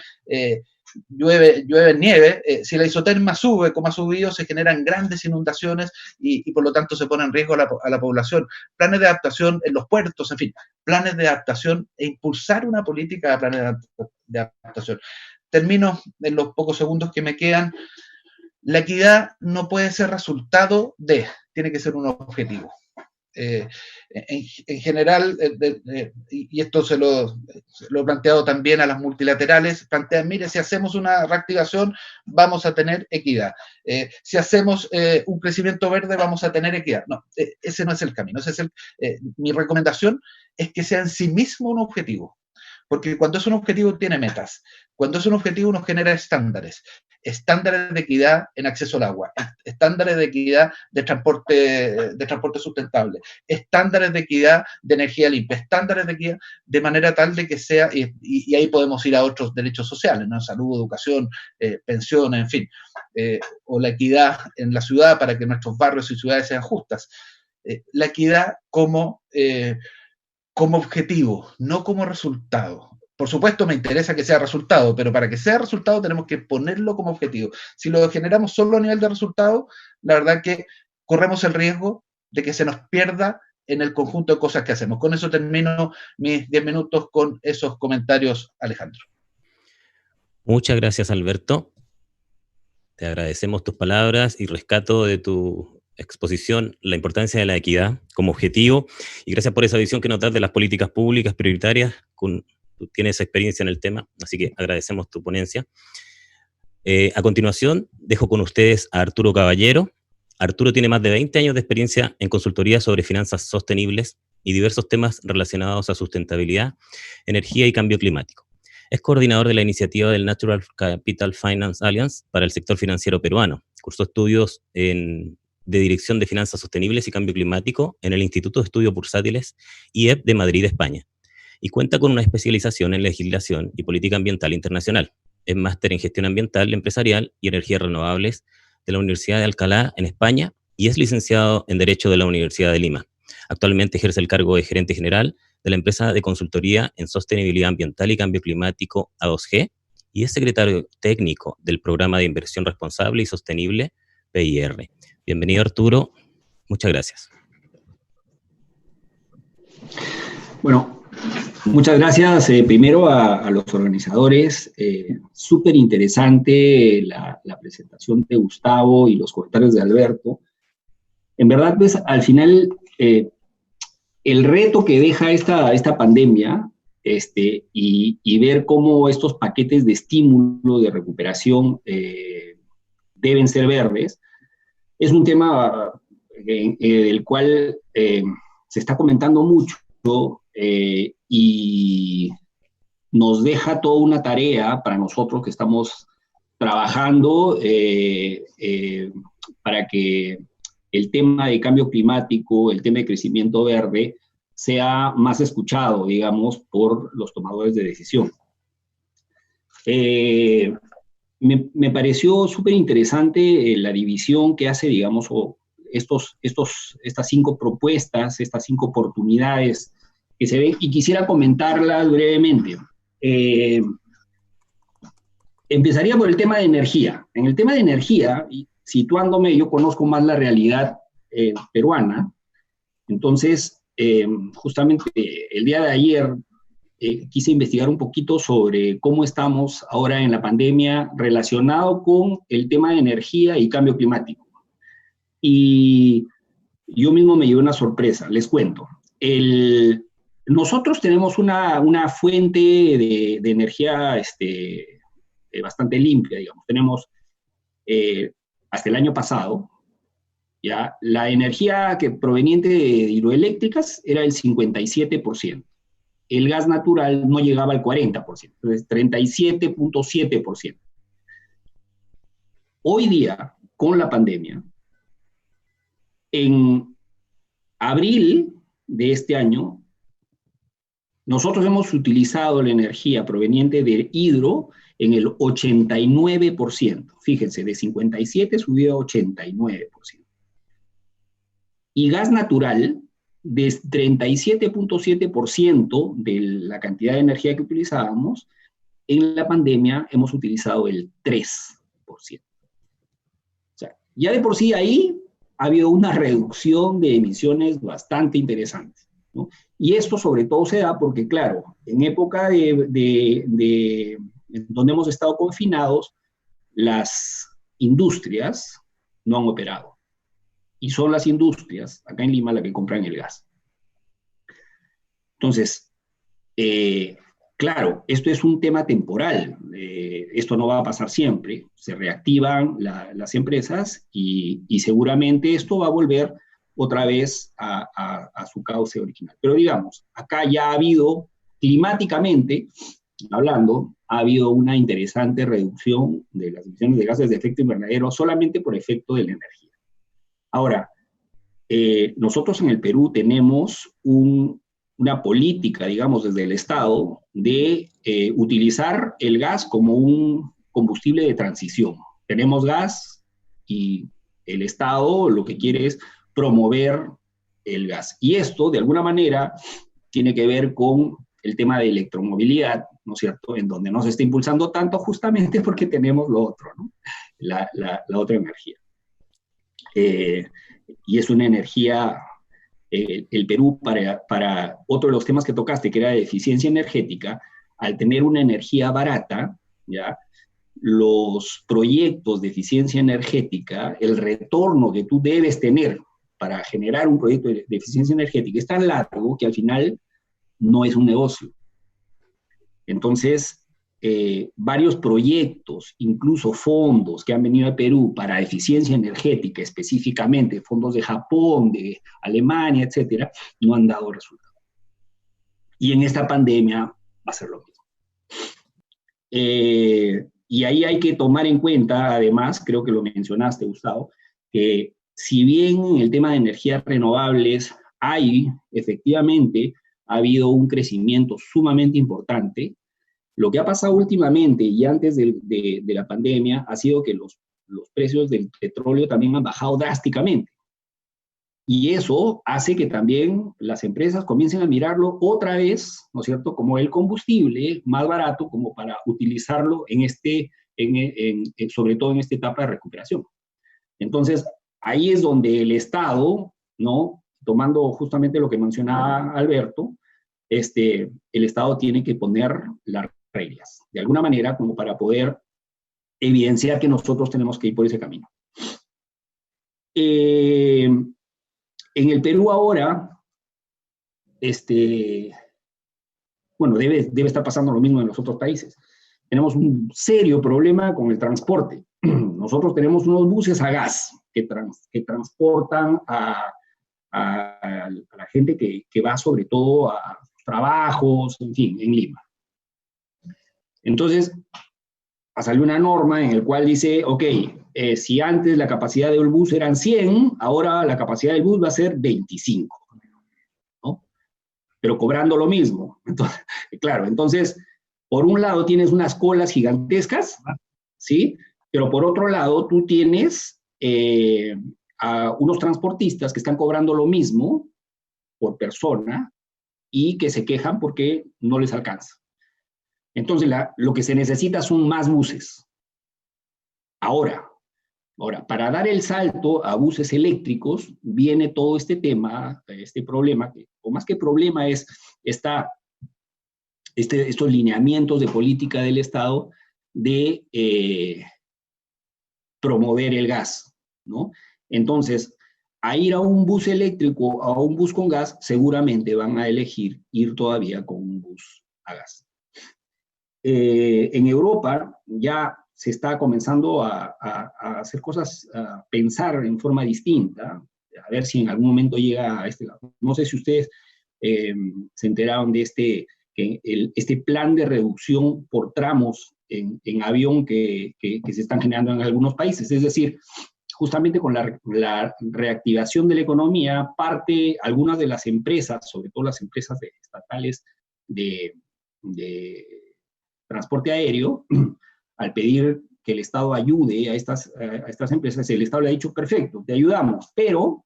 llueve nieve, si la isoterma sube, como ha subido, se generan grandes inundaciones y por lo tanto se pone en riesgo a la población. Planes de adaptación en los puertos, en fin, planes de adaptación e impulsar una política de planes de adaptación. Termino en los pocos segundos que me quedan. La equidad no puede ser resultado de, tiene que ser un objetivo. En general, y esto se lo he planteado también a las multilaterales, plantean, mire, si hacemos una reactivación vamos a tener equidad, si hacemos un crecimiento verde vamos a tener equidad. No, ese no es el camino. Mi recomendación es que sea en sí mismo un objetivo, porque cuando es un objetivo tiene metas, cuando es un objetivo nos genera estándares de equidad en acceso al agua, estándares de equidad de transporte sustentable, estándares de equidad de energía limpia, estándares de equidad de manera tal de que sea, y ahí podemos ir a otros derechos sociales, ¿no? Salud, educación, pensiones, en fin, o la equidad en la ciudad para que nuestros barrios y ciudades sean justas. La equidad como objetivo, no como resultado. Por supuesto me interesa que sea resultado, pero para que sea resultado tenemos que ponerlo como objetivo. Si lo generamos solo a nivel de resultado, la verdad que corremos el riesgo de que se nos pierda en el conjunto de cosas que hacemos. Con eso termino mis 10 minutos con esos comentarios, Alejandro. Muchas gracias, Alberto. Te agradecemos tus palabras y rescato de tu exposición la importancia de la equidad como objetivo, y gracias por esa visión que nos das de las políticas públicas prioritarias. Tú tienes experiencia en el tema, así que agradecemos tu ponencia. A continuación, dejo con ustedes a Arturo Caballero. Arturo tiene más de 20 años de experiencia en consultoría sobre finanzas sostenibles y diversos temas relacionados a sustentabilidad, energía y cambio climático. Es coordinador de la iniciativa del Natural Capital Finance Alliance para el sector financiero peruano. Cursó estudios de Dirección de Finanzas Sostenibles y Cambio Climático en el Instituto de Estudios Bursátiles IEP de Madrid, España, y cuenta con una especialización en legislación y política ambiental internacional. Es máster en gestión ambiental, empresarial y energías renovables de la Universidad de Alcalá, en España, y es licenciado en Derecho de la Universidad de Lima. Actualmente ejerce el cargo de gerente general de la empresa de consultoría en sostenibilidad ambiental y cambio climático A2G, y es secretario técnico del Programa de Inversión Responsable y Sostenible, PIR. Bienvenido, Arturo. Muchas gracias. Bueno, muchas gracias primero a los organizadores. Súper interesante la presentación de Gustavo y los comentarios de Alberto. En verdad, pues, al final, el reto que deja esta pandemia y ver cómo estos paquetes de estímulo, de recuperación, deben ser verdes, es un tema del cual se está comentando mucho, y nos deja toda una tarea para nosotros que estamos trabajando para que el tema de cambio climático, el tema de crecimiento verde, sea más escuchado, digamos, por los tomadores de decisión. Me pareció súper interesante la división que hace, digamos, estas 5 propuestas, estas 5 oportunidades que se ven, y quisiera comentarlas brevemente. Empezaría por el tema de energía. En el tema de energía, situándome, yo conozco más la realidad peruana, entonces, justamente el día de ayer quise investigar un poquito sobre cómo estamos ahora en la pandemia relacionado con el tema de energía y cambio climático. Y yo mismo me llevé una sorpresa, les cuento. Nosotros tenemos una fuente de energía bastante limpia, digamos. Tenemos, hasta el año pasado, ya, la energía proveniente de hidroeléctricas era el 57%. El gas natural no llegaba al 40%, entonces 37.7%. Hoy día, con la pandemia, en abril de este año, nosotros hemos utilizado la energía proveniente del hidro en el 89%. Fíjense, de 57 subió a 89%. Y gas natural, de 37.7% de la cantidad de energía que utilizábamos, en la pandemia hemos utilizado el 3%. O sea, ya de por sí ahí ha habido una reducción de emisiones bastante interesante, ¿no? Y esto sobre todo se da porque, claro, en época en donde hemos estado confinados, las industrias no han operado. Y son las industrias, acá en Lima, las que compran el gas. Entonces, claro, esto es un tema temporal. Esto no va a pasar siempre. Se reactivan las empresas y seguramente esto va a volver otra vez a su cauce original. Pero digamos, acá ya ha habido, climáticamente hablando, ha habido una interesante reducción de las emisiones de gases de efecto invernadero solamente por efecto de la energía. Ahora, nosotros en el Perú tenemos una política, digamos, desde el Estado de utilizar el gas como un combustible de transición. Tenemos gas y el Estado lo que quiere es promover el gas. Y esto, de alguna manera, tiene que ver con el tema de electromovilidad, ¿no es cierto?, en donde no se está impulsando tanto justamente porque tenemos lo otro, ¿no? La otra energía. Y es una energía, el Perú, para otro de los temas que tocaste, que era de eficiencia energética, al tener una energía barata, ¿ya?, los proyectos de eficiencia energética, el retorno que tú debes tener para generar un proyecto de eficiencia energética es tan largo que al final no es un negocio. Entonces, varios proyectos, incluso fondos que han venido a Perú para eficiencia energética específicamente, fondos de Japón, de Alemania, etcétera, no han dado resultado. Y en esta pandemia va a ser lo mismo. Y ahí hay que tomar en cuenta, además, creo que lo mencionaste, Gustavo, que si bien en el tema de energías renovables efectivamente, ha habido un crecimiento sumamente importante, lo que ha pasado últimamente y antes de la pandemia ha sido que los precios del petróleo también han bajado drásticamente. Y eso hace que también las empresas comiencen a mirarlo otra vez, ¿no es cierto?, como el combustible más barato, como para utilizarlo sobre todo en esta etapa de recuperación. Entonces, ahí es donde el Estado, ¿no?, tomando justamente lo que mencionaba Alberto, el Estado tiene que poner las reglas, de alguna manera, como para poder evidenciar que nosotros tenemos que ir por ese camino. En el Perú ahora, bueno, debe estar pasando lo mismo en los otros países. Tenemos un serio problema con el transporte. Nosotros tenemos unos buses a gas que transportan a la gente que va sobre todo a trabajos, en fin, en Lima. Entonces, salió una norma en la cual dice, ok, si antes la capacidad del bus eran 100, ahora la capacidad del bus va a ser 25, ¿no? Pero cobrando lo mismo. Entonces, claro, entonces, por un lado tienes unas colas gigantescas, ¿sí? Pero por otro lado tú tienes a unos transportistas que están cobrando lo mismo por persona y que se quejan porque no les alcanza. Entonces, lo que se necesita son más buses. Ahora, para dar el salto a buses eléctricos, viene todo este tema, este problema, o más que problema es estos lineamientos de política del Estado de promover el gas, ¿no? Entonces, a ir a un bus eléctrico, a un bus con gas, seguramente van a elegir ir todavía con un bus a gas. En Europa ya se está comenzando a hacer cosas, a pensar en forma distinta, a ver si en algún momento llega a este lado. No sé si ustedes se enteraron de este plan de reducción por tramos en avión que se están generando en algunos países. Es decir, justamente con la reactivación de la economía, algunas de las empresas, sobre todo las empresas estatales de transporte aéreo, al pedir que el Estado ayude a estas empresas, el Estado le ha dicho, perfecto, te ayudamos, pero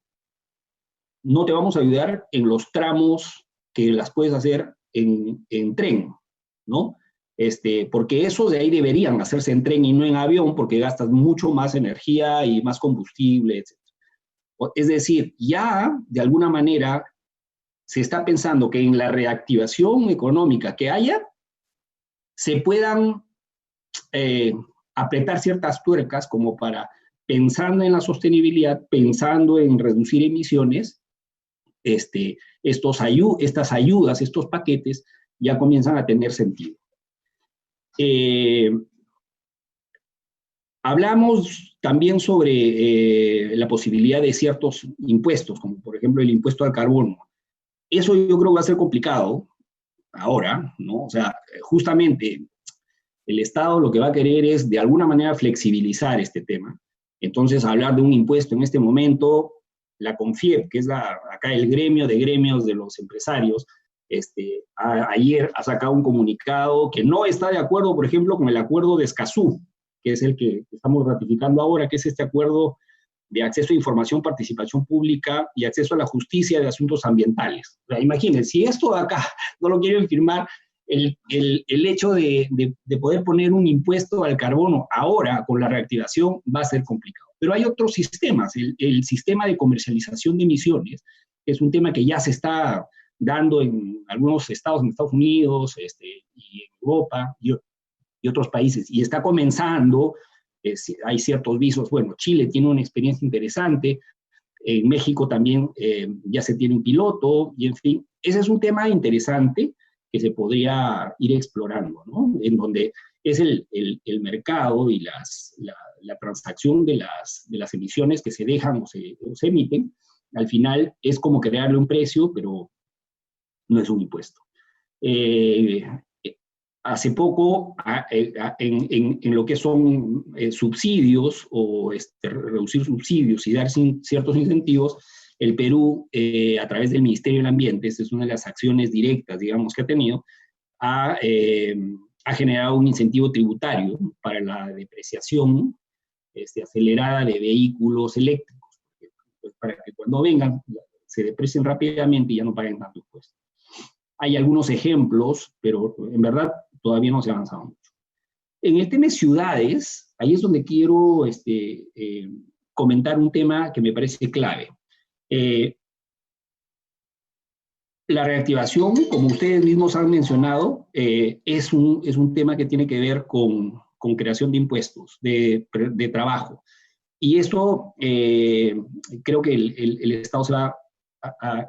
no te vamos a ayudar en los tramos que las puedes hacer en tren, ¿no? porque esos de ahí deberían hacerse en tren y no en avión, porque gastas mucho más energía y más combustible, etc. Es decir, ya de alguna manera se está pensando que en la reactivación económica que haya, se puedan apretar ciertas tuercas como para, pensando en la sostenibilidad, pensando en reducir emisiones, estas ayudas, estos paquetes, ya comienzan a tener sentido. Hablamos también sobre la posibilidad de ciertos impuestos, como por ejemplo el impuesto al carbono. Eso yo creo que va a ser complicado ahora, ¿no? O sea, justamente el Estado lo que va a querer es de alguna manera flexibilizar este tema. Entonces, hablar de un impuesto en este momento, la CONFIEP, que es acá el gremio de gremios de los empresarios, ayer ha sacado un comunicado que no está de acuerdo, por ejemplo, con el acuerdo de Escazú, que es el que estamos ratificando ahora, que es este acuerdo de acceso a información, participación pública y acceso a la justicia de asuntos ambientales. O sea, imagínense, si esto de acá no lo quieren firmar, el hecho de poder poner un impuesto al carbono ahora con la reactivación va a ser complicado. Pero hay otros sistemas, el sistema de comercialización de emisiones, que es un tema que ya se está dando en algunos estados, en Estados Unidos y en Europa y otros países, y está comenzando, hay ciertos visos. Bueno, Chile tiene una experiencia interesante, en México también ya se tiene un piloto, y en fin, ese es un tema interesante que se podría ir explorando, ¿no? En donde es el mercado y la transacción de las emisiones que se dejan o se emiten, al final es como crearle un precio, pero no es un impuesto. Hace poco, en lo que son subsidios o reducir subsidios y dar ciertos incentivos, el Perú, a través del Ministerio del Ambiente, esta es una de las acciones directas, digamos, que ha tenido, ha generado un incentivo tributario para la depreciación acelerada de vehículos eléctricos, pues, para que cuando vengan se deprecien rápidamente y ya no paguen tanto impuesto. Hay algunos ejemplos, pero en verdad todavía no se ha avanzado mucho. En el tema de ciudades, ahí es donde quiero comentar un tema que me parece clave. La reactivación, como ustedes mismos han mencionado, es un tema que tiene que ver con creación de impuestos, de trabajo. Y esto, creo que el Estado se va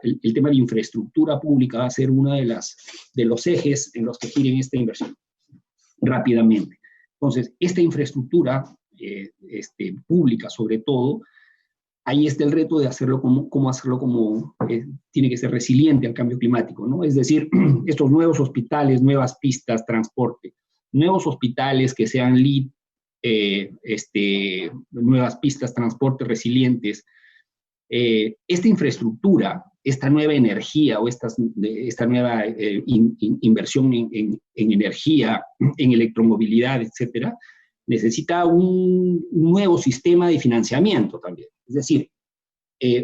el tema de infraestructura pública va a ser uno de los ejes en los que giren esta inversión rápidamente. Entonces, esta infraestructura pública, sobre todo, ahí está el reto de hacerlo cómo hacerlo como tiene que ser resiliente al cambio climático, ¿no? Es decir, estos nuevos hospitales, nuevas pistas, transporte, nuevos hospitales que sean nuevas pistas, transporte resilientes. Esta infraestructura, esta nueva energía o esta nueva inversión en energía, en electromovilidad, etcétera, necesita un nuevo sistema de financiamiento también. Es decir,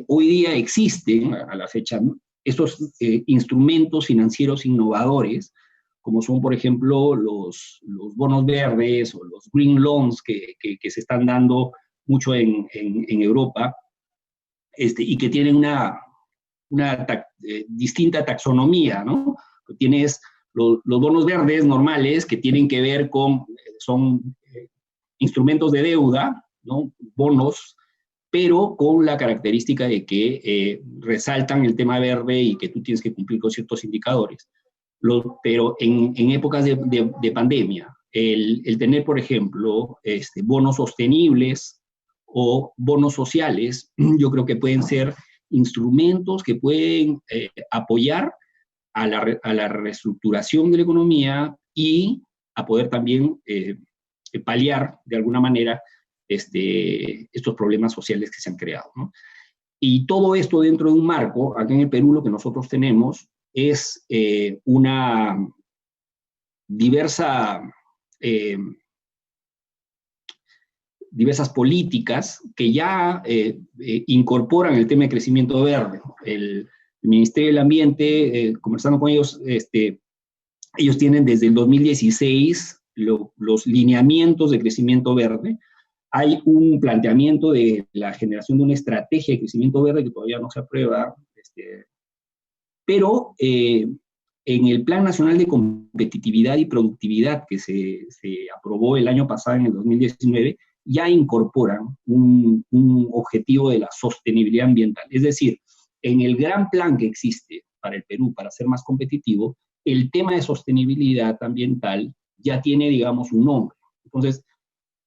hoy día existen a la fecha estos instrumentos financieros innovadores, como son, por ejemplo, los bonos verdes o los green loans que se están dando mucho en Europa, y que tienen una distinta taxonomía, ¿no? Tienes los bonos verdes normales que tienen que ver son instrumentos de deuda, ¿no? Bonos, pero con la característica de que resaltan el tema verde y que tú tienes que cumplir con ciertos indicadores. Pero en épocas de pandemia, el tener, por ejemplo, bonos sostenibles o bonos sociales, yo creo que pueden ser instrumentos que pueden apoyar a la reestructuración de la economía y a poder también paliar de alguna manera estos problemas sociales que se han creado, ¿no? Y todo esto dentro de un marco. Acá en el Perú lo que nosotros tenemos es una diversas políticas que ya incorporan el tema de crecimiento verde. El Ministerio del Ambiente, conversando con ellos, ellos tienen desde el 2016 los lineamientos de crecimiento verde. Hay un planteamiento de la generación de una estrategia de crecimiento verde que todavía no se aprueba, pero en el Plan Nacional de Competitividad y Productividad que se aprobó el año pasado, en el 2019, ya incorporan un objetivo de la sostenibilidad ambiental. Es decir, en el gran plan que existe para el Perú para ser más competitivo, el tema de sostenibilidad ambiental ya tiene, digamos, un nombre. Entonces,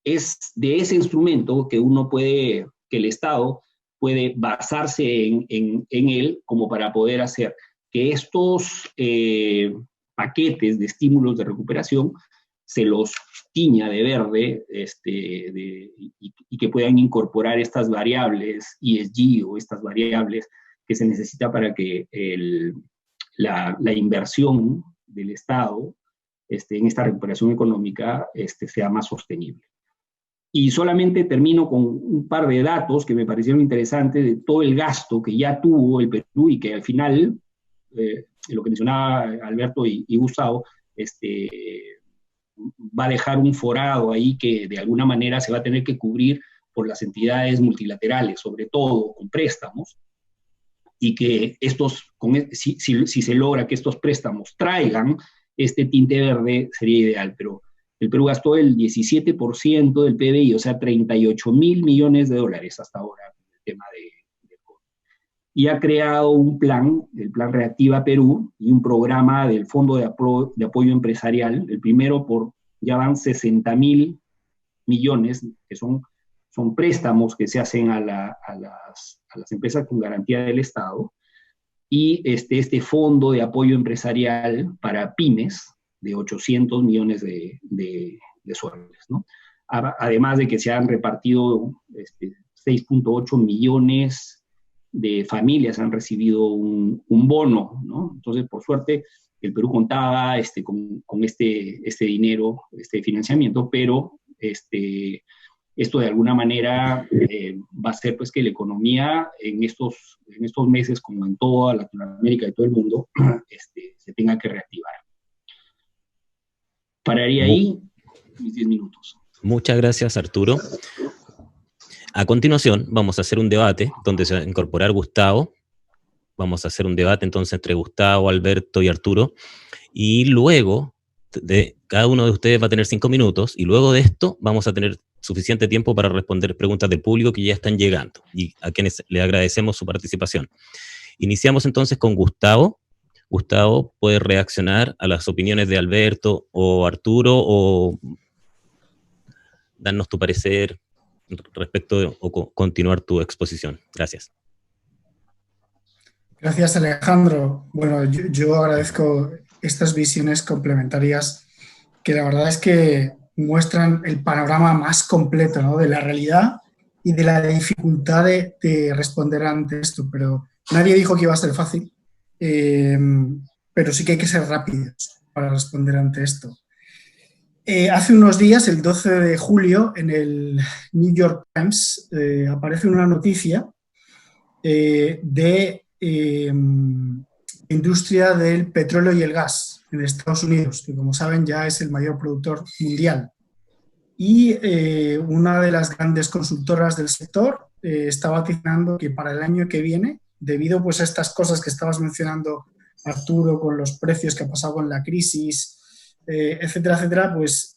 es de ese instrumento que que el Estado puede basarse en él como para poder hacer que estos paquetes de estímulos de recuperación se los tiña de verde y que puedan incorporar estas variables ESG o estas variables que se necesita para que la inversión del Estado en esta recuperación económica sea más sostenible. Y solamente termino con un par de datos que me parecieron interesantes de todo el gasto que ya tuvo el Perú y que al final, lo que mencionaba Alberto y Gustavo, va a dejar un forado ahí que de alguna manera se va a tener que cubrir por las entidades multilaterales, sobre todo con préstamos, y que si se logra que estos préstamos traigan este tinte verde, sería ideal, pero el Perú gastó el 17% del PBI, o sea, 38.000 millones de dólares hasta ahora en el tema de COVID. Y ha creado un plan, el Plan Reactiva Perú, y un programa del Fondo de Apoyo Empresarial, el primero ya van 60.000 millones, que son préstamos que se hacen a las empresas con garantía del Estado, y este fondo de apoyo empresarial para pymes de 800 millones de soles, ¿no? Además de que se han repartido 6.8 millones de familias han recibido un bono, ¿no? Entonces, por suerte, el Perú contaba con este dinero, este financiamiento, pero esto de alguna manera va a hacer pues que la economía en estos meses, como en toda Latinoamérica y todo el mundo, se tenga que reactivar. Pararía ahí mis 10 minutos. Muchas gracias, Arturo. A continuación vamos a hacer un debate donde se va a incorporar Gustavo. Vamos a hacer un debate entonces entre Gustavo, Alberto y Arturo. Y luego, cada uno de ustedes va a tener 5 minutos, y luego de esto vamos a tener suficiente tiempo para responder preguntas del público que ya están llegando y a quienes le agradecemos su participación. Iniciamos entonces con Gustavo. Gustavo, puedes reaccionar a las opiniones de Alberto o Arturo o darnos tu parecer respecto o continuar tu exposición. Gracias. Gracias, Alejandro. Bueno, yo agradezco estas visiones complementarias que la verdad es que muestran el panorama más completo, ¿no?, de la realidad y de la dificultad de responder ante esto. Pero nadie dijo que iba a ser fácil, pero sí que hay que ser rápidos para responder ante esto. Hace unos días, el 12 de julio, en el New York Times aparece una noticia de industria del petróleo y el gas en Estados Unidos, que como saben ya es el mayor productor mundial. Y una de las grandes consultoras del sector está vaticinando que para el año que viene, debido pues a estas cosas que estabas mencionando, Arturo, con los precios que ha pasado con la crisis, etcétera, etcétera, pues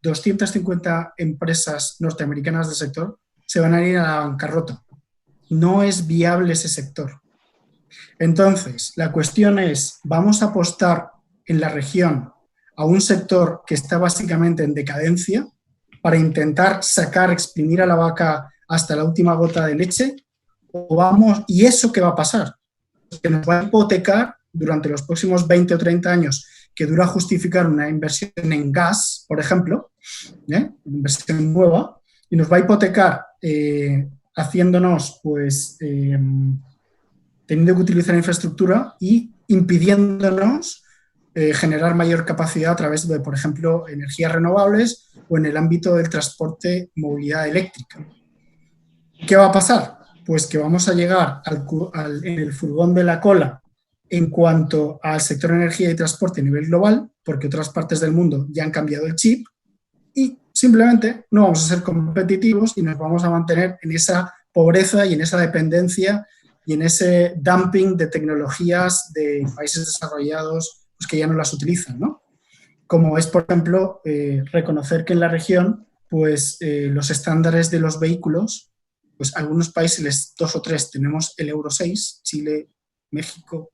250 empresas norteamericanas del sector se van a ir a la bancarrota. No es viable ese sector. Entonces, la cuestión es, ¿vamos a apostar en la región a un sector que está básicamente en decadencia para intentar exprimir a la vaca hasta la última gota de leche? ¿Y eso qué va a pasar? Que nos va a hipotecar durante los próximos 20 o 30 años, que dura justificar una inversión en gas, por ejemplo, una inversión nueva, y nos va a hipotecar haciéndonos, pues, teniendo que utilizar infraestructura y impidiéndonos generar mayor capacidad a través de, por ejemplo, energías renovables o en el ámbito del transporte, movilidad eléctrica. ¿Qué va a pasar? Pues que vamos a llegar en el furgón de la cola en cuanto al sector de energía y transporte a nivel global, porque otras partes del mundo ya han cambiado el chip y simplemente no vamos a ser competitivos y nos vamos a mantener en esa pobreza y en esa dependencia y en ese dumping de tecnologías de países desarrollados pues, que ya no las utilizan, ¿no? Como es, por ejemplo, reconocer que en la región pues, los estándares de los vehículos, pues algunos países, 2 o 3, tenemos el Euro 6, Chile, México,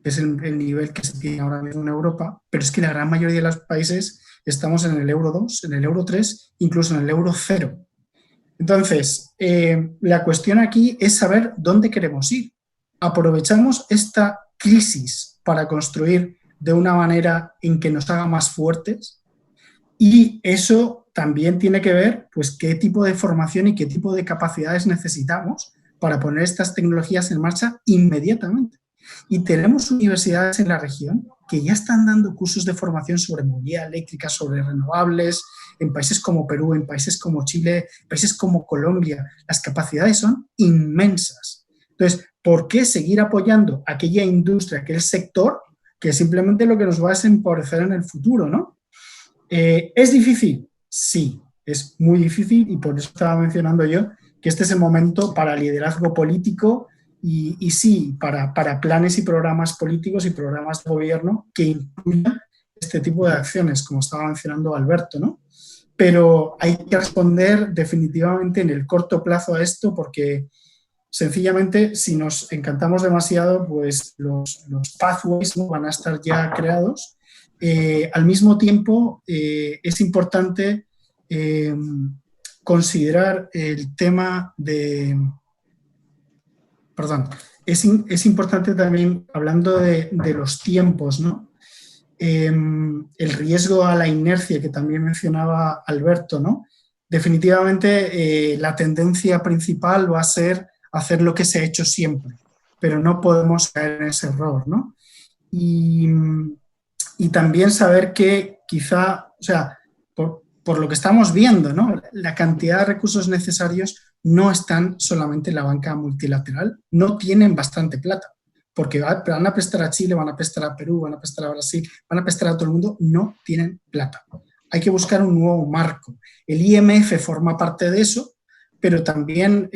es el nivel que se tiene ahora mismo en Europa, pero es que la gran mayoría de los países estamos en el Euro 2, en el Euro 3, incluso en el Euro 0. Entonces, la cuestión aquí es saber dónde queremos ir. ¿Aprovechamos esta crisis para construir de una manera en que nos haga más fuertes? Y eso también tiene que ver, pues, qué tipo de formación y qué tipo de capacidades necesitamos para poner estas tecnologías en marcha inmediatamente. Y tenemos universidades en la región que ya están dando cursos de formación sobre movilidad eléctrica, sobre renovables, en países como Perú, en países como Chile, en países como Colombia. Las capacidades son inmensas. Entonces, ¿por qué seguir apoyando aquella industria, aquel sector, que simplemente lo que nos va a empobrecer en el futuro, ¿no? ¿Es difícil? Sí, es muy difícil y por eso estaba mencionando yo que este es el momento para liderazgo político y sí, para planes y programas políticos y programas de gobierno que incluyan este tipo de acciones, como estaba mencionando Alberto, ¿no? Pero hay que responder definitivamente en el corto plazo a esto porque sencillamente si nos encantamos demasiado, pues los pathways, ¿no?, van a estar ya creados. Al mismo tiempo, es importante considerar el tema de... Perdón, es importante también, hablando de los tiempos, ¿no? El riesgo a la inercia que también mencionaba Alberto, ¿no? Definitivamente la tendencia principal va a ser hacer lo que se ha hecho siempre, pero no podemos caer en ese error, ¿no? Y también saber que quizá, o sea, por lo que estamos viendo, ¿no?, la cantidad de recursos necesarios no están solamente en la banca multilateral, no tienen bastante plata, porque van a prestar a Chile, van a prestar a Perú, van a prestar a Brasil, van a prestar a todo el mundo, no tienen plata. Hay que buscar un nuevo marco. El IMF forma parte de eso, pero también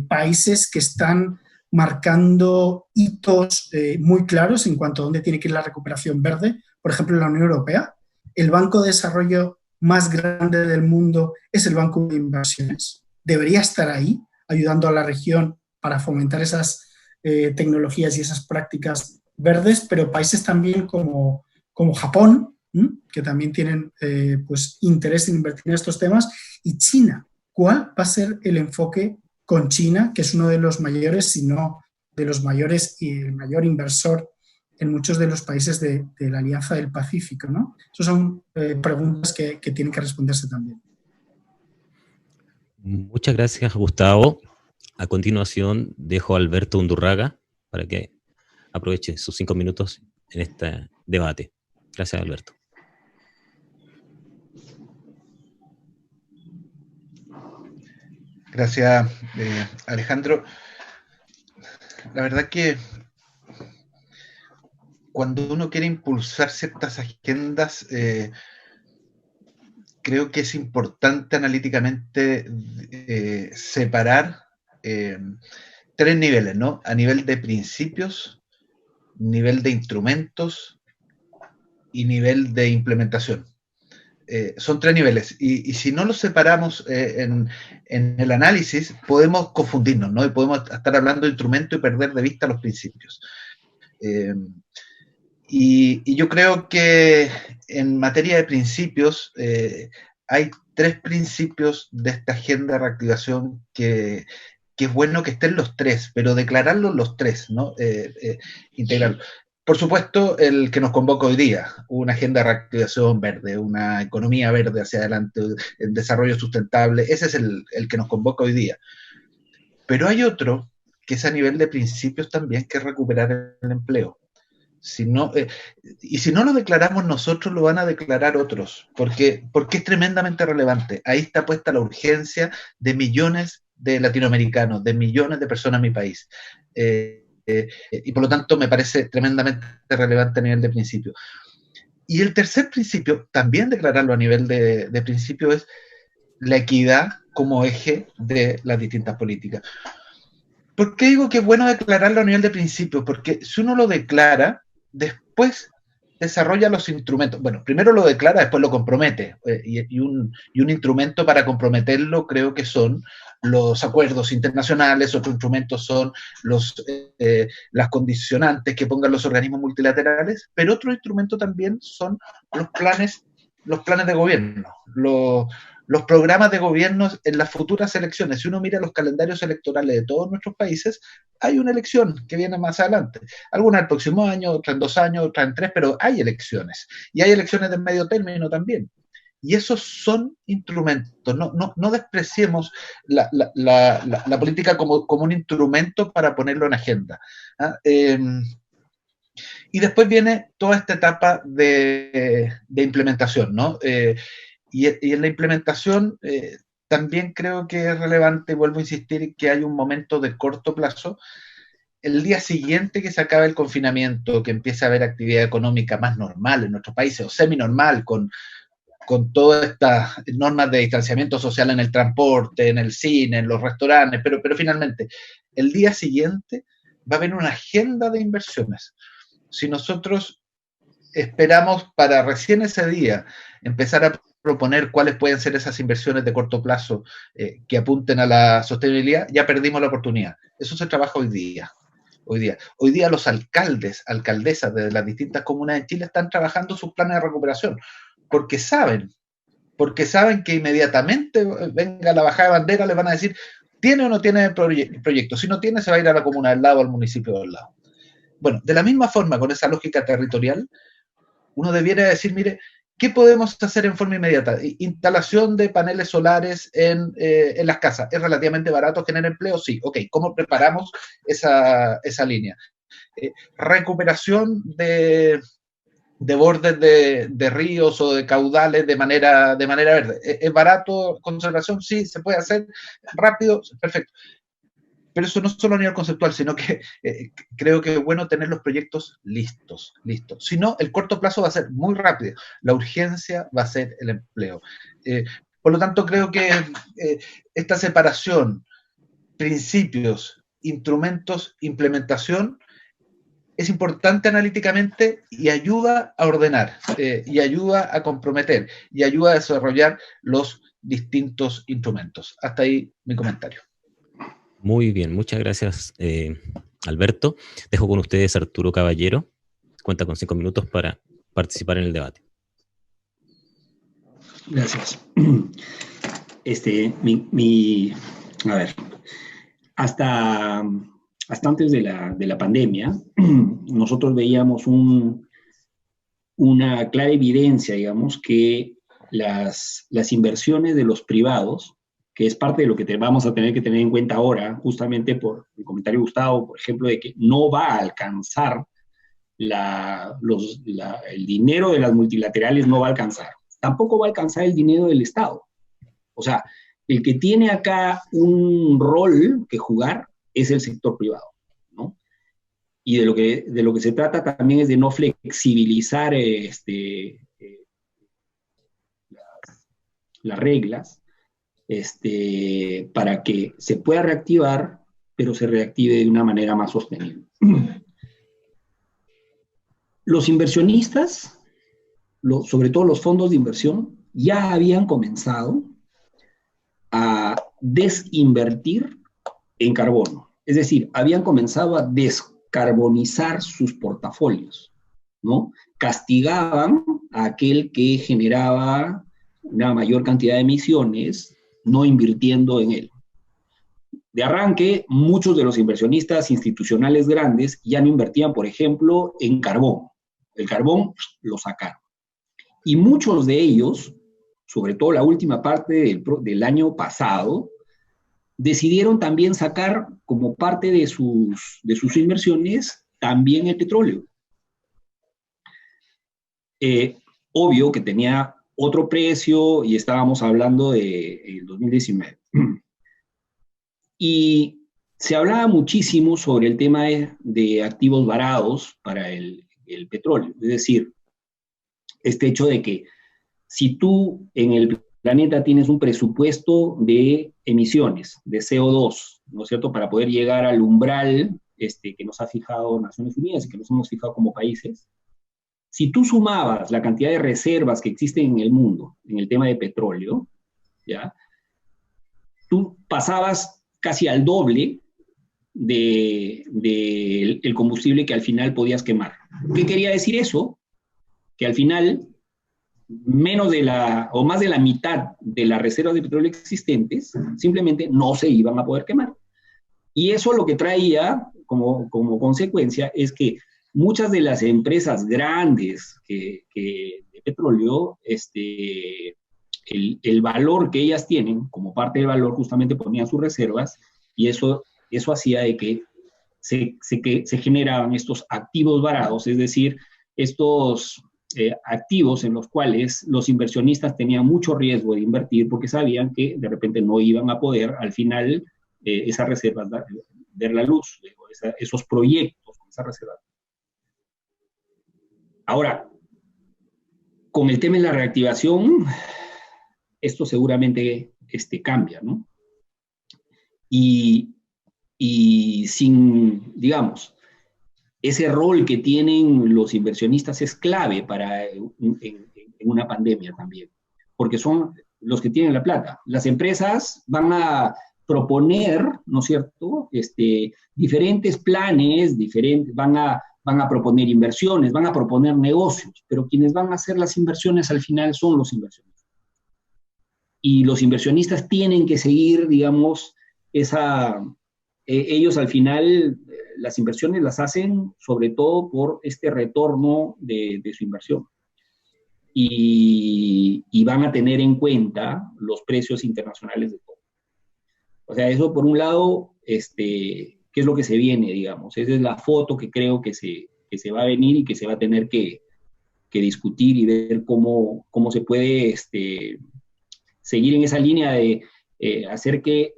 países que están marcando hitos muy claros en cuanto a dónde tiene que ir la recuperación verde. Por ejemplo, en la Unión Europea, el Banco de Desarrollo más grande del mundo es el Banco de Inversiones. Debería estar ahí, ayudando a la región para fomentar esas tecnologías y esas prácticas verdes, pero países también como Japón, que también tienen pues, interés en invertir en estos temas, y China. ¿Cuál va a ser el enfoque con China, que es uno de los mayores, si no de los mayores y el mayor inversor en muchos de los países de la Alianza del Pacífico, ¿no? Esas son preguntas que tienen que responderse también. Muchas gracias, Gustavo. A continuación, dejo a Alberto Undurraga para que aproveche sus 5 minutos en este debate. Gracias, Alberto. Gracias, Alejandro. La verdad que cuando uno quiere impulsar ciertas agendas, creo que es importante analíticamente separar 3 niveles, ¿no? A nivel de principios, nivel de instrumentos y nivel de implementación. Son 3 niveles y si no los separamos en el análisis podemos confundirnos, ¿no? Y podemos estar hablando de instrumento y perder de vista los principios. Y yo creo que en materia de principios hay 3 principios de esta agenda de reactivación que es bueno que estén los 3, pero declararlos los 3, ¿no? Integrarlos. Por supuesto, el que nos convoca hoy día, una agenda de reactivación verde, una economía verde hacia adelante, el desarrollo sustentable, ese es el que nos convoca hoy día. Pero hay otro que es a nivel de principios también, que es recuperar el empleo. Y si no lo declaramos nosotros, lo van a declarar otros, porque es tremendamente relevante. Ahí está puesta la urgencia de millones de latinoamericanos, de millones de personas en mi país. y por lo tanto me parece tremendamente relevante a nivel de principio. Y el tercer principio, también declararlo a nivel de principio, es la equidad como eje de las distintas políticas. ¿Por qué digo que es bueno declararlo a nivel de principio? Porque si uno lo declara, después desarrolla los instrumentos. Bueno, primero lo declara, después lo compromete. Y un instrumento para comprometerlo creo que son los acuerdos internacionales, otro instrumento son las condicionantes que pongan los organismos multilaterales, pero otro instrumento también son los planes de gobierno, los programas de gobierno en las futuras elecciones. Si uno mira los calendarios electorales de todos nuestros países, hay una elección que viene más adelante. Algunas el próximo año, otras en 2 años, otras en 3, pero hay elecciones. Y hay elecciones de medio término también. Y esos son instrumentos. No despreciemos la política como un instrumento para ponerlo en agenda. Y después viene toda esta etapa de implementación, ¿no? Y en la implementación también creo que es relevante, vuelvo a insistir, que hay un momento de corto plazo. El día siguiente que se acabe el confinamiento, que empiece a haber actividad económica más normal en nuestros países, o semi-normal, con todas estas normas de distanciamiento social en el transporte, en el cine, en los restaurantes, pero finalmente, el día siguiente va a haber una agenda de inversiones. Si nosotros esperamos para recién ese día empezar a proponer cuáles pueden ser esas inversiones de corto plazo que apunten a la sostenibilidad, ya perdimos la oportunidad. Eso se trabaja hoy día. Hoy día los alcaldes, alcaldesas de las distintas comunas de Chile están trabajando sus planes de recuperación, porque saben que inmediatamente venga la bajada de bandera, les van a decir, ¿tiene o no tiene proyecto? Si no tiene, se va a ir a la comuna del lado, al municipio del lado. Bueno, de la misma forma, con esa lógica territorial, uno debiera decir, mire, ¿qué podemos hacer en forma inmediata? Instalación de paneles solares en las casas. ¿Es relativamente barato, genera empleo? Sí. Ok, ¿cómo preparamos esa línea? Recuperación de bordes de ríos o de caudales de manera verde. ¿Es barato? ¿Conservación? Sí, se puede hacer rápido, perfecto. Pero eso no solo a nivel conceptual, sino que creo que es bueno tener los proyectos listos. Si no, el corto plazo va a ser muy rápido. La urgencia va a ser el empleo. Por lo tanto, creo que esta separación, principios, instrumentos, implementación, es importante analíticamente y ayuda a ordenar, y ayuda a comprometer, y ayuda a desarrollar los distintos instrumentos. Hasta ahí mi comentario. Muy bien, muchas gracias, Alberto. Dejo con ustedes a Arturo Caballero. Cuenta con 5 minutos para participar en el debate. Gracias. A ver, hasta antes de la pandemia, nosotros veíamos una clara evidencia, digamos, que las inversiones de los privados, que es parte de lo que vamos a tener que tener en cuenta ahora, justamente por el comentario de Gustavo, por ejemplo, de que no va a alcanzar el dinero de las multilaterales, no va a alcanzar. Tampoco va a alcanzar el dinero del Estado. O sea, el que tiene acá un rol que jugar es el sector privado, ¿no? Y de lo que se trata también es de no flexibilizar las reglas, para que se pueda reactivar, pero se reactive de una manera más sostenible. Los inversionistas, sobre todo los fondos de inversión, ya habían comenzado a desinvertir en carbono. Es decir, habían comenzado a descarbonizar sus portafolios, ¿no? Castigaban a aquel que generaba una mayor cantidad de emisiones, no invirtiendo en él. De arranque, muchos de los inversionistas institucionales grandes ya no invertían, por ejemplo, en carbón. El carbón lo sacaron. Y muchos de ellos, sobre todo la última parte del año pasado, decidieron también sacar como parte de sus inversiones también el petróleo. Obvio que tenía otro precio y estábamos hablando del 2019. Y se hablaba muchísimo sobre el tema de activos varados para el petróleo. Es decir, este hecho de que si tú en el planeta tienes un presupuesto de emisiones de CO2, ¿no es cierto?, para poder llegar al umbral que nos ha fijado Naciones Unidas y que nos hemos fijado como países, si tú sumabas la cantidad de reservas que existen en el mundo en el tema de petróleo, ¿ya?, tú pasabas casi al doble del combustible que al final podías quemar. ¿Qué quería decir eso? Que al final menos de más de la mitad de las reservas de petróleo existentes simplemente no se iban a poder quemar. Y eso lo que traía como consecuencia es que muchas de las empresas grandes de petróleo, el valor que ellas tienen, como parte del valor justamente ponían sus reservas, y eso hacía de que se generaban estos activos varados, es decir, estos activos en los cuales los inversionistas tenían mucho riesgo de invertir porque sabían que de repente no iban a poder al final esas reservas ver la luz, esos proyectos con esas reservas. Ahora, con el tema de la reactivación, esto seguramente cambia, ¿no? Y sin, digamos, ese rol que tienen los inversionistas es clave en una pandemia también, porque son los que tienen la plata. Las empresas van a proponer, ¿no es cierto?, diferentes planes, van a proponer inversiones, van a proponer negocios, pero quienes van a hacer las inversiones al final son los inversionistas. Y los inversionistas tienen que seguir, digamos, ellos al final las inversiones las hacen sobre todo por este retorno de su inversión. Y van a tener en cuenta los precios internacionales de todo. O sea, eso por un lado, ¿qué es lo que se viene, digamos? Esa es la foto que creo que se va a venir y que se va a tener que discutir y ver cómo se puede seguir en esa línea de hacer que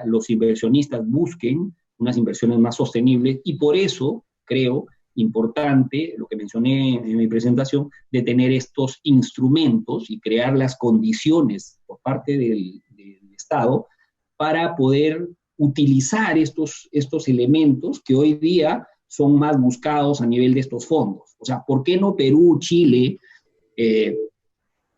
los inversionistas busquen unas inversiones más sostenibles, y por eso creo importante, lo que mencioné en mi presentación, de tener estos instrumentos y crear las condiciones por parte del Estado para poder utilizar estos elementos que hoy día son más buscados a nivel de estos fondos. O sea, ¿por qué no Perú, Chile,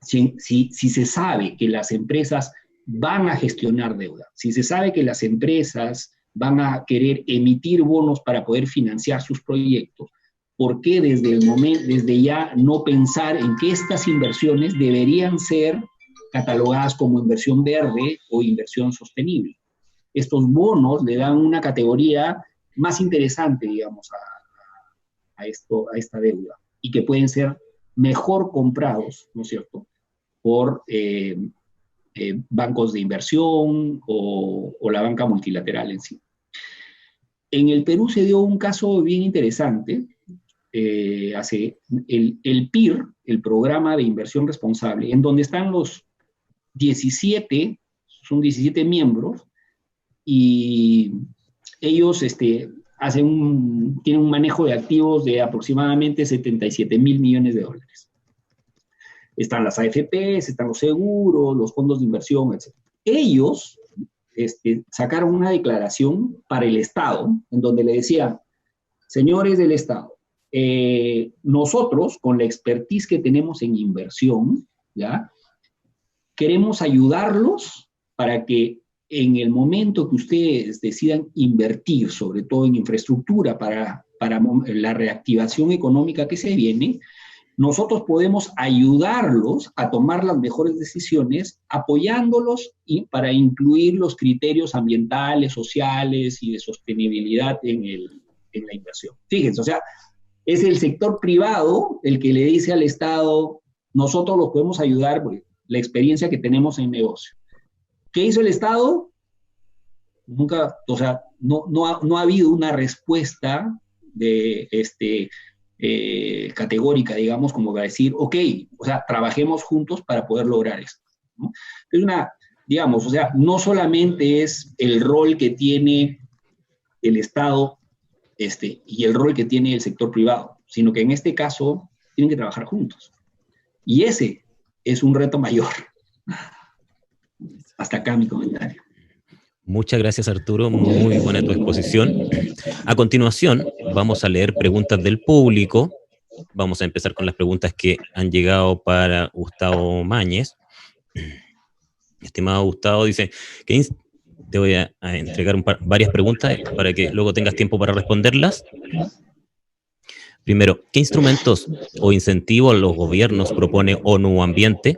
si se sabe que las empresas van a gestionar deuda, si se sabe que las empresas van a querer emitir bonos para poder financiar sus proyectos, ¿por qué desde ya no pensar en que estas inversiones deberían ser catalogadas como inversión verde o inversión sostenible? Estos bonos le dan una categoría más interesante, digamos, a esta deuda, y que pueden ser mejor comprados, ¿no es cierto?, por bancos de inversión o la banca multilateral en sí. En el Perú se dio un caso bien interesante, el PIR, el Programa de Inversión Responsable, en donde están los 17 miembros, y ellos tienen un manejo de activos de aproximadamente 77.000 millones de dólares. Están las AFPs, están los seguros, los fondos de inversión, etc. Ellos sacaron una declaración para el Estado, en donde le decían: señores del Estado, nosotros, con la expertise que tenemos en inversión, ¿ya?, queremos ayudarlos para que en el momento que ustedes decidan invertir, sobre todo en infraestructura para la reactivación económica que se viene, nosotros podemos ayudarlos a tomar las mejores decisiones, apoyándolos para incluir los criterios ambientales, sociales y de sostenibilidad en la inversión. Fíjense, o sea, es el sector privado el que le dice al Estado: nosotros los podemos ayudar por la experiencia que tenemos en negocio. ¿Qué hizo el Estado? Nunca, o sea, no ha habido una respuesta categórica, digamos, como va a decir: ok, o sea, trabajemos juntos para poder lograr esto, ¿no? Es digamos, o sea, no solamente es el rol que tiene el Estado y el rol que tiene el sector privado, sino que en este caso tienen que trabajar juntos. Y ese es un reto mayor. Hasta acá mi comentario. Muchas gracias, Arturo. Muy buena tu exposición. A continuación, vamos a leer preguntas del público. Vamos a empezar con las preguntas que han llegado para Gustavo Mañez. Estimado Gustavo, dice que te voy a entregar varias preguntas para que luego tengas tiempo para responderlas. Primero, ¿qué instrumentos o incentivos los gobiernos propone ONU Ambiente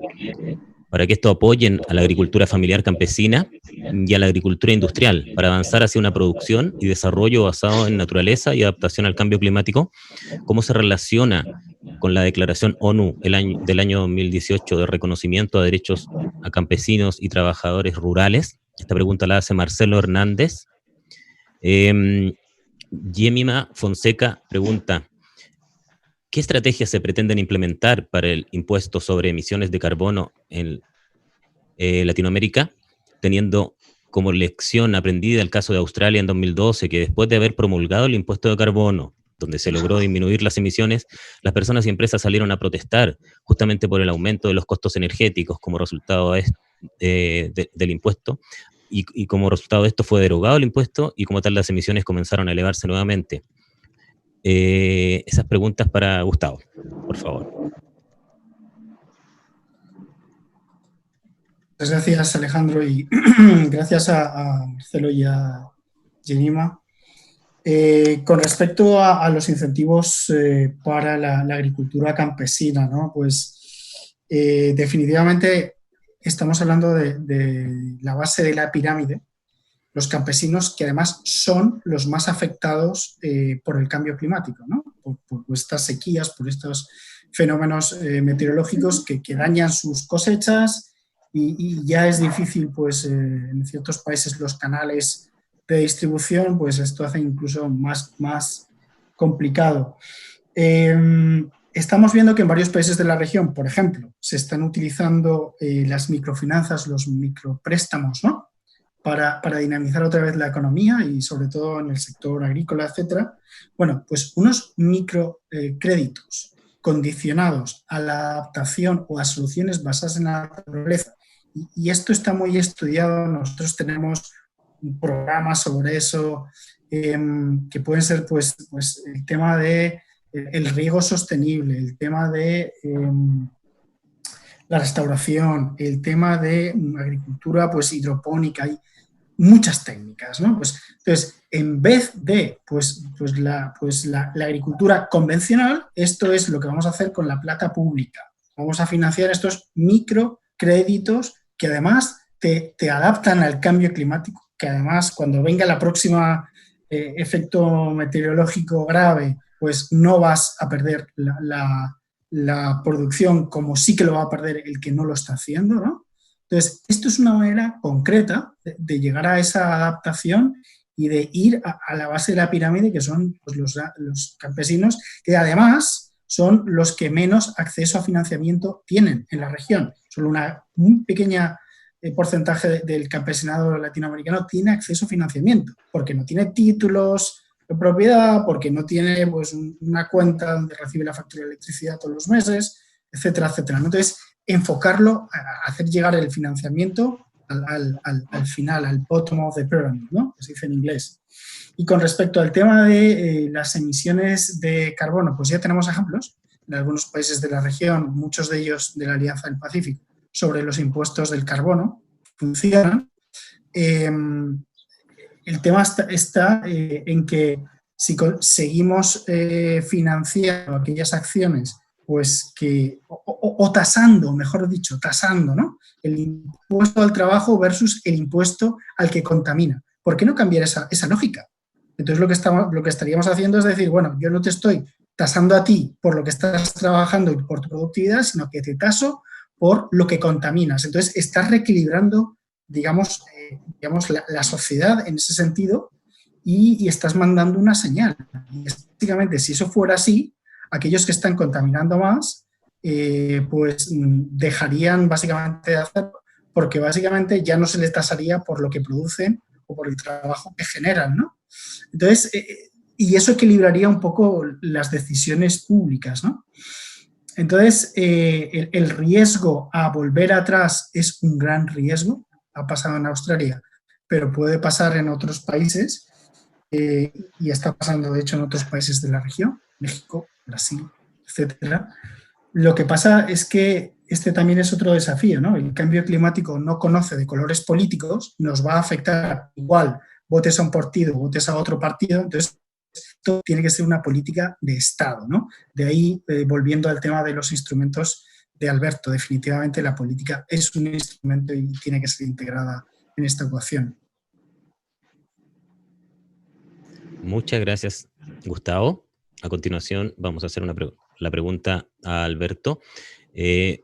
para que esto apoyen a la agricultura familiar campesina y a la agricultura industrial para avanzar hacia una producción y desarrollo basado en naturaleza y adaptación al cambio climático? ¿Cómo se relaciona con la declaración ONU del año 2018 de reconocimiento a derechos a campesinos y trabajadores rurales? Esta pregunta la hace Marcelo Hernández. Yemima Fonseca pregunta: ¿qué estrategias se pretenden implementar para el impuesto sobre emisiones de carbono en Latinoamérica, teniendo como lección aprendida el caso de Australia en 2012, que después de haber promulgado el impuesto de carbono, donde se logró disminuir las emisiones, las personas y empresas salieron a protestar justamente por el aumento de los costos energéticos como resultado del impuesto, y como resultado de esto fue derogado el impuesto y como tal las emisiones comenzaron a elevarse nuevamente? Esas preguntas para Gustavo, por favor. Muchas gracias, Alejandro, y gracias a Marcelo y a Yemima. Con respecto a los incentivos para la agricultura campesina, ¿no? Pues definitivamente estamos hablando de la base de la pirámide, los campesinos, que además son los más afectados por el cambio climático, ¿no? Por estas sequías, por estos fenómenos meteorológicos que dañan sus cosechas y ya es difícil, pues en ciertos países los canales de distribución, pues esto hace incluso más complicado. Estamos viendo que en varios países de la región, por ejemplo, se están utilizando las microfinanzas, los micropréstamos, ¿no? Para dinamizar otra vez la economía y sobre todo en el sector agrícola, etcétera. Bueno, pues unos microcréditos condicionados a la adaptación o a soluciones basadas en la naturaleza, y esto está muy estudiado, nosotros tenemos un programa sobre eso, que pueden ser pues el tema de el riego sostenible, el tema de la restauración, el tema de agricultura pues hidropónica, hay muchas técnicas, ¿no? Pues, entonces, en vez de la agricultura convencional, esto es lo que vamos a hacer con la plata pública. Vamos a financiar estos microcréditos que además te adaptan al cambio climático, que además cuando venga la próxima efecto meteorológico grave, pues no vas a perder la producción como sí que lo va a perder el que no lo está haciendo, ¿no? Entonces, esto es una manera concreta de llegar a esa adaptación y de ir a la base de la pirámide, que son pues, los campesinos, que además son los que menos acceso a financiamiento tienen en la región. Solo un pequeño porcentaje del campesinado latinoamericano tiene acceso a financiamiento, porque no tiene títulos de propiedad, porque no tiene pues, una cuenta donde recibe la factura de electricidad todos los meses, etcétera, etcétera. Entonces, enfocarlo a hacer llegar el financiamiento al final, al bottom of the pyramid, ¿no? Que se dice en inglés. Y con respecto al tema de las emisiones de carbono, pues ya tenemos ejemplos en algunos países de la región, muchos de ellos de la Alianza del Pacífico, sobre los impuestos del carbono, funcionan. El tema está en que si seguimos financiando aquellas acciones pues que, o tasando, mejor dicho, tasando, ¿no? El impuesto al trabajo versus el impuesto al que contamina. ¿Por qué no cambiar esa lógica? Entonces lo que estaríamos haciendo es decir, bueno, yo no te estoy tasando a ti por lo que estás trabajando y por tu productividad, sino que te taso por lo que contaminas. Entonces estás reequilibrando, digamos la sociedad en ese sentido y estás mandando una señal. Y básicamente, si eso fuera así, aquellos que están contaminando más, pues dejarían básicamente de hacerlo, porque básicamente ya no se les tasaría por lo que producen o por el trabajo que generan, ¿no? Entonces, y eso equilibraría un poco las decisiones públicas, ¿no? Entonces, el riesgo a volver atrás es un gran riesgo. Ha pasado en Australia, pero puede pasar en otros países y está pasando, de hecho, en otros países de la región, México, Brasil, etcétera. Lo que pasa es que este también es otro desafío, ¿no? El cambio climático no conoce de colores políticos, nos va a afectar igual, votes a un partido, votes a otro partido, entonces esto tiene que ser una política de Estado, ¿no? De ahí, volviendo al tema de los instrumentos de Alberto, definitivamente la política es un instrumento y tiene que ser integrada en esta ecuación. Muchas gracias, Gustavo. A continuación vamos a hacer la pregunta a Alberto.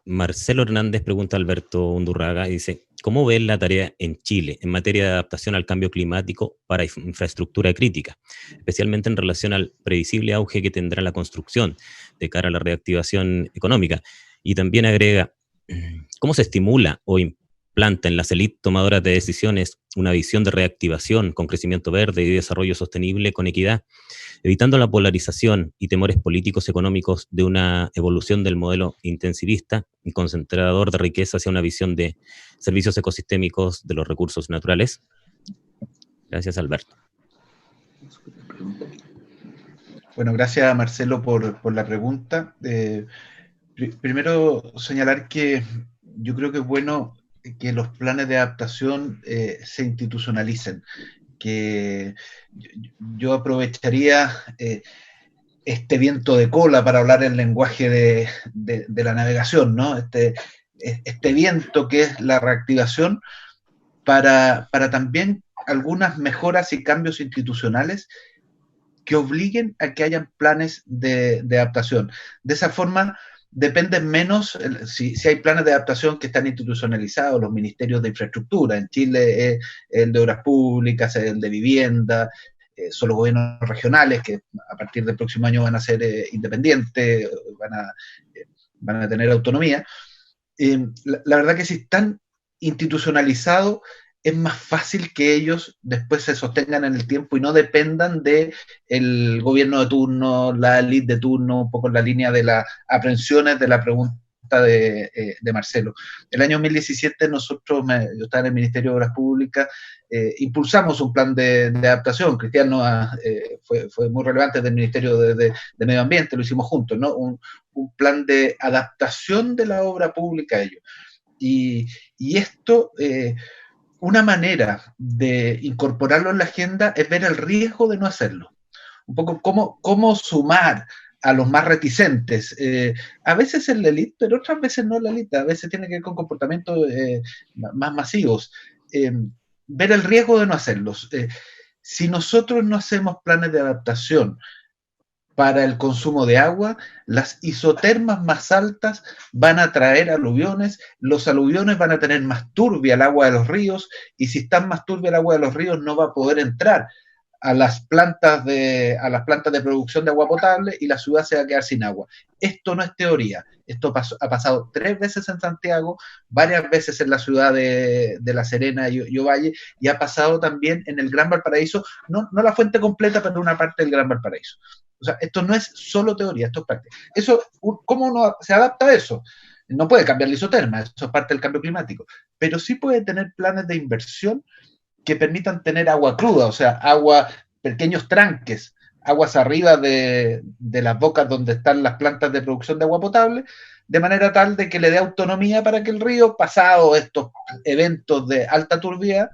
Marcelo Hernández pregunta a Alberto Undurraga y dice, ¿cómo ves la tarea en Chile en materia de adaptación al cambio climático para infraestructura crítica, especialmente en relación al previsible auge que tendrá la construcción de cara a la reactivación económica? Y también agrega, ¿cómo se estimula o implanta en las élites tomadoras de decisiones una visión de reactivación con crecimiento verde y desarrollo sostenible con equidad, evitando la polarización y temores políticos económicos de una evolución del modelo intensivista y concentrador de riqueza hacia una visión de servicios ecosistémicos de los recursos naturales? Gracias, Alberto. Bueno, gracias, Marcelo, por la pregunta. Primero, señalar que yo creo que es bueno que los planes de adaptación se institucionalicen, que yo aprovecharía este viento de cola para hablar el lenguaje de la navegación, ¿no? Este viento que es la reactivación para también algunas mejoras y cambios institucionales que obliguen a que hayan planes de adaptación. De esa forma, dependen menos, si hay planes de adaptación que están institucionalizados, los ministerios de infraestructura, en Chile es el de obras públicas, el de vivienda, son los gobiernos regionales que a partir del próximo año van a ser independientes, van a tener autonomía. La verdad que si están institucionalizados, es más fácil que ellos después se sostengan en el tiempo y no dependan del gobierno de turno, la élite de turno, un poco en la línea de las aprensiones de la pregunta de Marcelo. El año 2017 nosotros, yo estaba en el Ministerio de Obras Públicas, impulsamos un plan de adaptación. Cristian fue muy relevante del Ministerio de Medio Ambiente, lo hicimos juntos, ¿no? Un plan de adaptación de la obra pública a ello. Y esto... una manera de incorporarlo en la agenda es ver el riesgo de no hacerlo. Un poco cómo sumar a los más reticentes. A veces es la élite, pero otras veces no es la élite. A veces tiene que ver con comportamientos más masivos. Ver el riesgo de no hacerlos. Si nosotros no hacemos planes de adaptación para el consumo de agua, las isotermas más altas van a traer aluviones, los aluviones van a tener más turbia el agua de los ríos, y si está más turbia el agua de los ríos no va a poder entrar a las plantas de producción de agua potable y la ciudad se va a quedar sin agua. Esto no es teoría, esto ha pasado 3 veces en Santiago, varias veces en la ciudad de La Serena y Ovalle, y ha pasado también en el Gran Valparaíso, no la fuente completa, pero una parte del Gran Valparaíso. O sea, esto no es solo teoría, esto es práctica. ¿Cómo uno se adapta a eso? No puede cambiar la isoterma, eso es parte del cambio climático, pero sí puede tener planes de inversión que permitan tener agua cruda, o sea, pequeños tranques, aguas arriba de las bocas donde están las plantas de producción de agua potable, de manera tal de que le dé autonomía para que el río, pasado estos eventos de alta turbidez,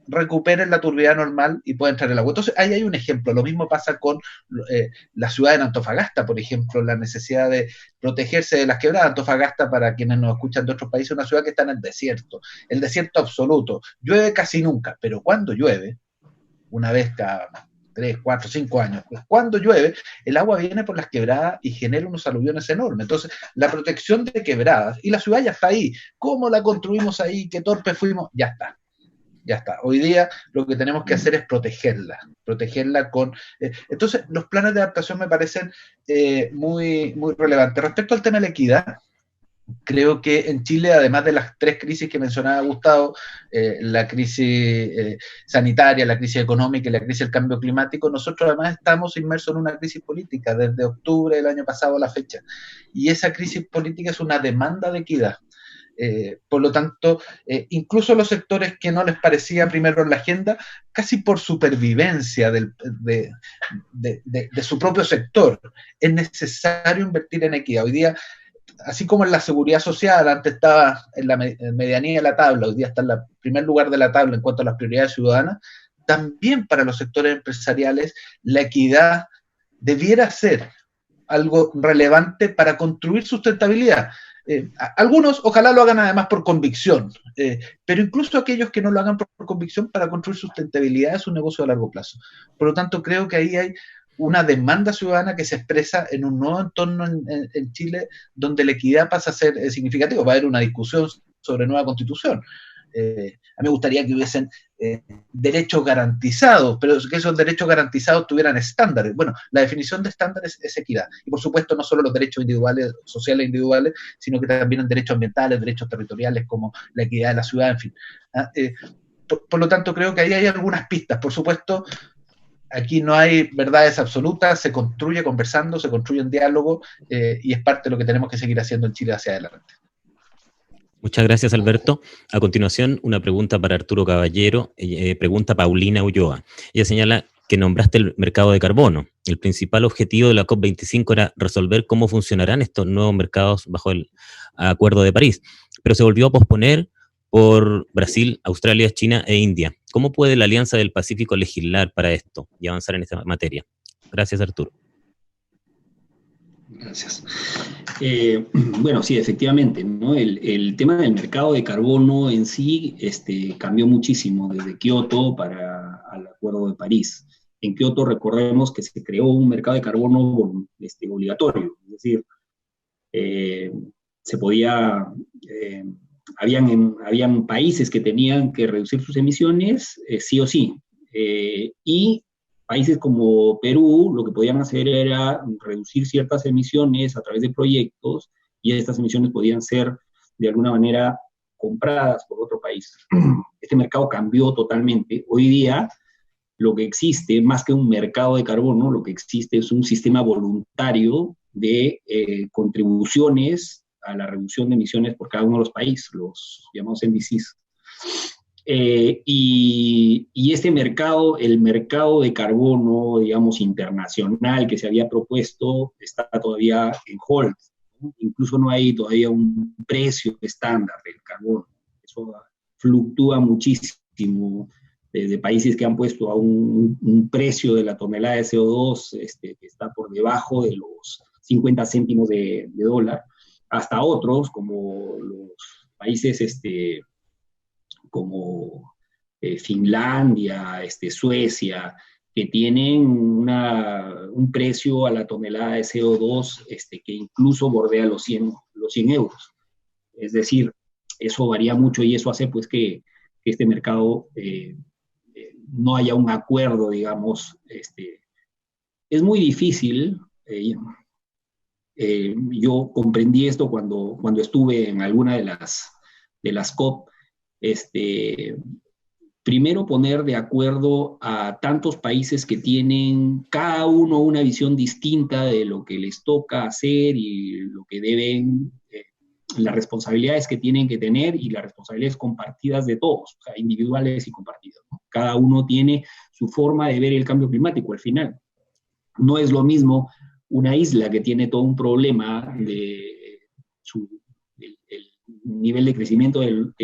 recuperen la turbidez normal y pueda entrar el agua. Entonces, ahí hay un ejemplo. Lo mismo pasa con la ciudad de Antofagasta, por ejemplo, la necesidad de protegerse de las quebradas. Antofagasta, para quienes nos escuchan de otros países, es una ciudad que está en el desierto absoluto. Llueve casi nunca, pero cuando llueve, una vez cada 3, 4, 5 años, pues cuando llueve, el agua viene por las quebradas y genera unos aluviones enormes. Entonces, la protección de quebradas, y la ciudad ya está ahí. ¿Cómo la construimos ahí? ¿Qué torpe fuimos? Ya está. Ya está. Hoy día lo que tenemos que hacer es protegerla con... entonces, los planes de adaptación me parecen muy, muy relevantes. Respecto al tema de la equidad, creo que en Chile, además de las 3 crisis que mencionaba Gustavo, la crisis sanitaria, la crisis económica y la crisis del cambio climático, nosotros además estamos inmersos en una crisis política desde octubre del año pasado a la fecha. Y esa crisis política es una demanda de equidad. Por lo tanto, incluso los sectores que no les parecía primero en la agenda, casi por supervivencia de su propio sector, es necesario invertir en equidad. Hoy día, así como en la seguridad social, antes estaba en la medianía de la tabla, hoy día está en el primer lugar de la tabla en cuanto a las prioridades ciudadanas, también para los sectores empresariales la equidad debiera ser algo relevante para construir sustentabilidad. Algunos ojalá lo hagan además por convicción, pero incluso aquellos que no lo hagan por convicción, para construir sustentabilidad es un negocio a largo plazo. Por lo tanto, creo que ahí hay una demanda ciudadana que se expresa en un nuevo entorno en Chile, donde la equidad pasa a ser significativa. Va a haber una discusión sobre nueva constitución. A mí me gustaría que hubiesen derechos garantizados, pero que esos derechos garantizados tuvieran estándares. Bueno, la definición de estándares es equidad. Y por supuesto, no solo los derechos individuales, sociales individuales, sino que también en derechos ambientales, derechos territoriales, como la equidad de la ciudad, en fin. Por lo tanto, creo que ahí hay algunas pistas. Por supuesto, aquí no hay verdades absolutas, se construye conversando, se construye en diálogo, y es parte de lo que tenemos que seguir haciendo en Chile hacia adelante. Muchas gracias, Alberto. A continuación, una pregunta para Arturo Caballero. Pregunta Paulina Ulloa. Ella señala que nombraste el mercado de carbono. El principal objetivo de la COP25 era resolver cómo funcionarán estos nuevos mercados bajo el Acuerdo de París, pero se volvió a posponer por Brasil, Australia, China e India. ¿Cómo puede la Alianza del Pacífico legislar para esto y avanzar en esta materia? Gracias, Arturo. Gracias. Bueno, sí, efectivamente, ¿no? El tema del mercado de carbono en sí cambió muchísimo desde Kioto al Acuerdo de París. En Kioto recordemos que se creó un mercado de carbono obligatorio, es decir, se podía, habían países que tenían que reducir sus emisiones sí o sí, y países como Perú lo que podían hacer era reducir ciertas emisiones a través de proyectos, y estas emisiones podían ser de alguna manera compradas por otro país. Este mercado cambió totalmente. Hoy día lo que existe, más que un mercado de carbono, lo que existe es un sistema voluntario de contribuciones a la reducción de emisiones por cada uno de los países, los llamados NDCs. Y este mercado, el mercado de carbono, digamos, internacional que se había propuesto, está todavía en hold, ¿no? Incluso no hay todavía un precio estándar del carbono. Eso fluctúa muchísimo, desde países que han puesto a un precio de la tonelada de CO2 que está por debajo de los 50 céntimos de dólar, hasta otros, como los países como Finlandia, Suecia, que tienen un precio a la tonelada de CO2 que incluso bordea los 100 euros. Es decir, eso varía mucho, y eso hace pues que este mercado no haya un acuerdo, digamos. Es muy difícil. Yo comprendí esto cuando estuve en alguna de las COP. Primero, poner de acuerdo a tantos países que tienen cada uno una visión distinta de lo que les toca hacer y lo que deben, las responsabilidades que tienen que tener, y las responsabilidades compartidas de todos, o sea, individuales y compartidas, ¿no? Cada uno tiene su forma de ver el cambio climático al final. No es lo mismo una isla que tiene todo un problema de el nivel de crecimiento del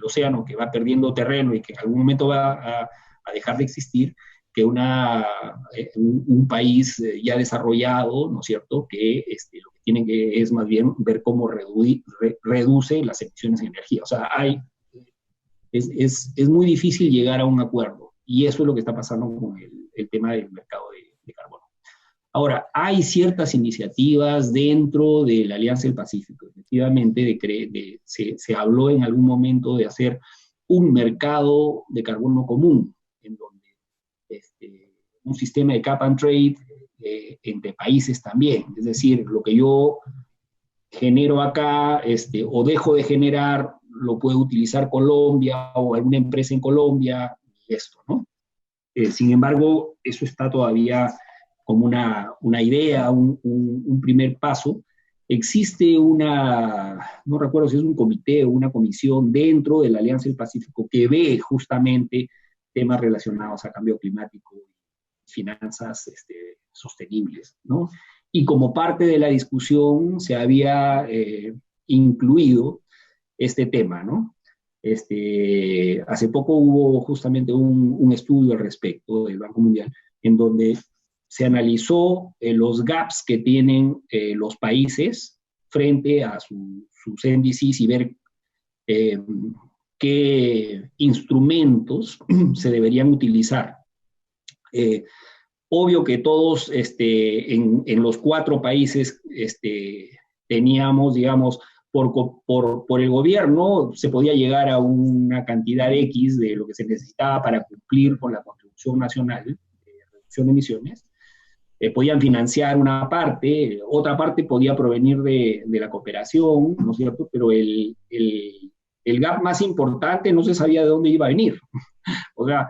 océano, que va perdiendo terreno y que en algún momento va a dejar de existir, que un país ya desarrollado, ¿no es cierto?, que lo que tiene que es más bien ver cómo reduce las emisiones de energía. O sea, es muy difícil llegar a un acuerdo, y eso es lo que está pasando con el tema del mercado de carbono. Ahora, hay ciertas iniciativas dentro de la Alianza del Pacífico. Efectivamente, se habló en algún momento de hacer un mercado de carbono común, en donde un sistema de cap and trade entre países también. Es decir, lo que yo genero acá, o dejo de generar, lo puede utilizar Colombia o alguna empresa en Colombia, y esto, ¿no? Sin embargo, eso está todavía como una idea, un primer paso. Existe no recuerdo si es un comité o una comisión dentro de la Alianza del Pacífico que ve justamente temas relacionados a cambio climático y finanzas sostenibles, ¿no? Y como parte de la discusión se había incluido este tema, ¿no? Hace poco hubo justamente un estudio al respecto del Banco Mundial en donde se analizó los gaps que tienen los países frente a sus índices y ver qué instrumentos se deberían utilizar. Obvio que todos en los 4 países teníamos, digamos, por el gobierno se podía llegar a una cantidad X de lo que se necesitaba para cumplir con la Contribución Nacional de Reducción de Emisiones. Podían financiar una parte, otra parte podía provenir de la cooperación, ¿no es cierto? Pero el gap más importante no se sabía de dónde iba a venir. O sea,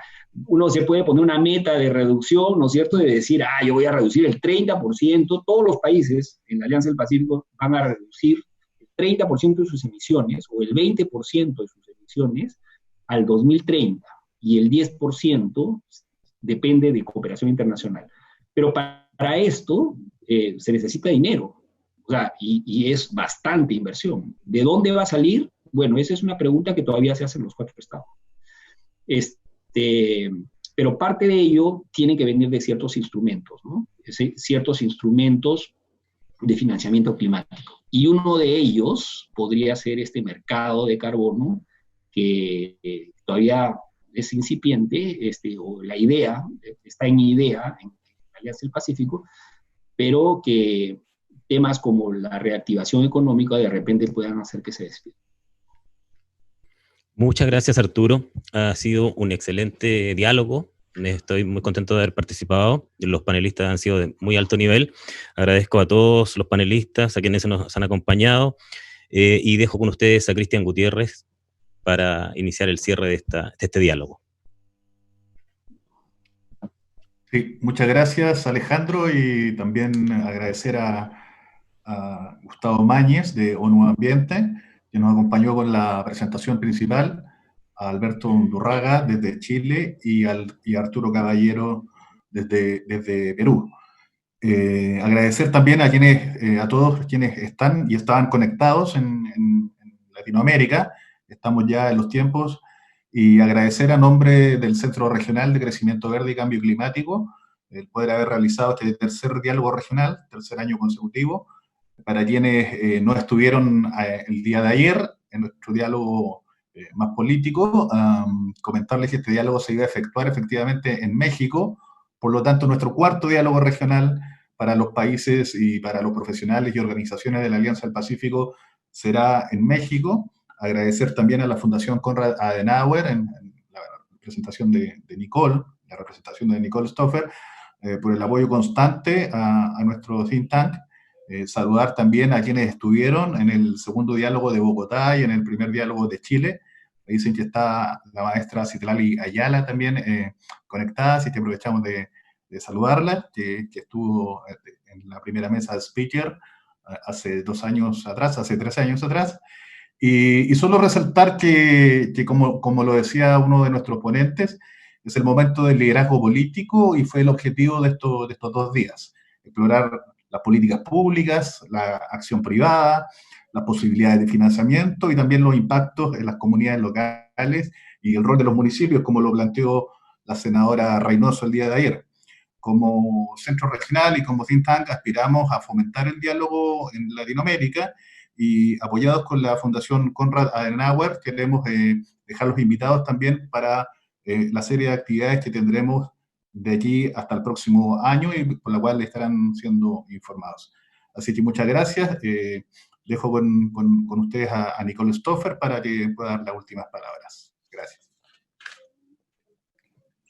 uno se puede poner una meta de reducción, ¿no es cierto?, de decir, yo voy a reducir el 30%, todos los países en la Alianza del Pacífico van a reducir el 30% de sus emisiones, o el 20% de sus emisiones, al 2030, y el 10% depende de cooperación internacional. Pero para esto se necesita dinero, o sea, y es bastante inversión. ¿De dónde va a salir? Bueno, esa es una pregunta que todavía se hacen los 4 estados. Pero parte de ello tiene que venir de ciertos instrumentos, ¿no? Ciertos instrumentos de financiamiento climático. Y uno de ellos podría ser este mercado de carbono, que todavía es incipiente, o la idea, está en idea, en la Alianza del Pacífico, pero que temas como la reactivación económica de repente puedan hacer que se despierten. Muchas gracias, Arturo. Ha sido un excelente diálogo. Estoy muy contento de haber participado. Los panelistas han sido de muy alto nivel. Agradezco a todos los panelistas, a quienes nos han acompañado, y dejo con ustedes a Cristian Gutiérrez para iniciar el cierre de este diálogo. Sí, muchas gracias, Alejandro, y también agradecer a Gustavo Mañez de ONU Ambiente, que nos acompañó con la presentación principal, a Alberto Undurraga desde Chile y a Arturo Caballero desde Perú. Agradecer también a todos quienes están y estaban conectados en Latinoamérica. Estamos ya en los tiempos, y agradecer a nombre del Centro Regional de Crecimiento Verde y Cambio Climático el poder haber realizado este tercer diálogo regional, tercer año consecutivo. Para quienes no estuvieron el día de ayer en nuestro diálogo más político, comentarles que este diálogo se iba a efectuar efectivamente en México. Por lo tanto, nuestro cuarto diálogo regional para los países y para los profesionales y organizaciones de la Alianza del Pacífico será en México. Agradecer también a la Fundación Konrad Adenauer, en la presentación de Nicole, la representación de Nicole Stoffer, por el apoyo constante a nuestro think tank. Saludar también a quienes estuvieron en el segundo diálogo de Bogotá y en el primer diálogo de Chile. Me dicen que está la maestra Citlali Ayala también conectada, así que aprovechamos de saludarla, que estuvo en la primera mesa de speaker hace 2 años atrás, hace 3 años atrás. Y solo resaltar que como lo decía uno de nuestros ponentes, es el momento del liderazgo político y fue el objetivo de estos 2 días. Explorar las políticas públicas, la acción privada, las posibilidades de financiamiento y también los impactos en las comunidades locales y el rol de los municipios, como lo planteó la senadora Reynoso el día de ayer. Como centro regional y como think tank aspiramos a fomentar el diálogo en Latinoamérica, y apoyados con la Fundación Konrad Adenauer queremos dejarlos invitados también para la serie de actividades que tendremos de aquí hasta el próximo año y por la cual estarán siendo informados. Así que muchas gracias. Dejo con ustedes a Nicole Stoffer para que pueda dar las últimas palabras. Gracias.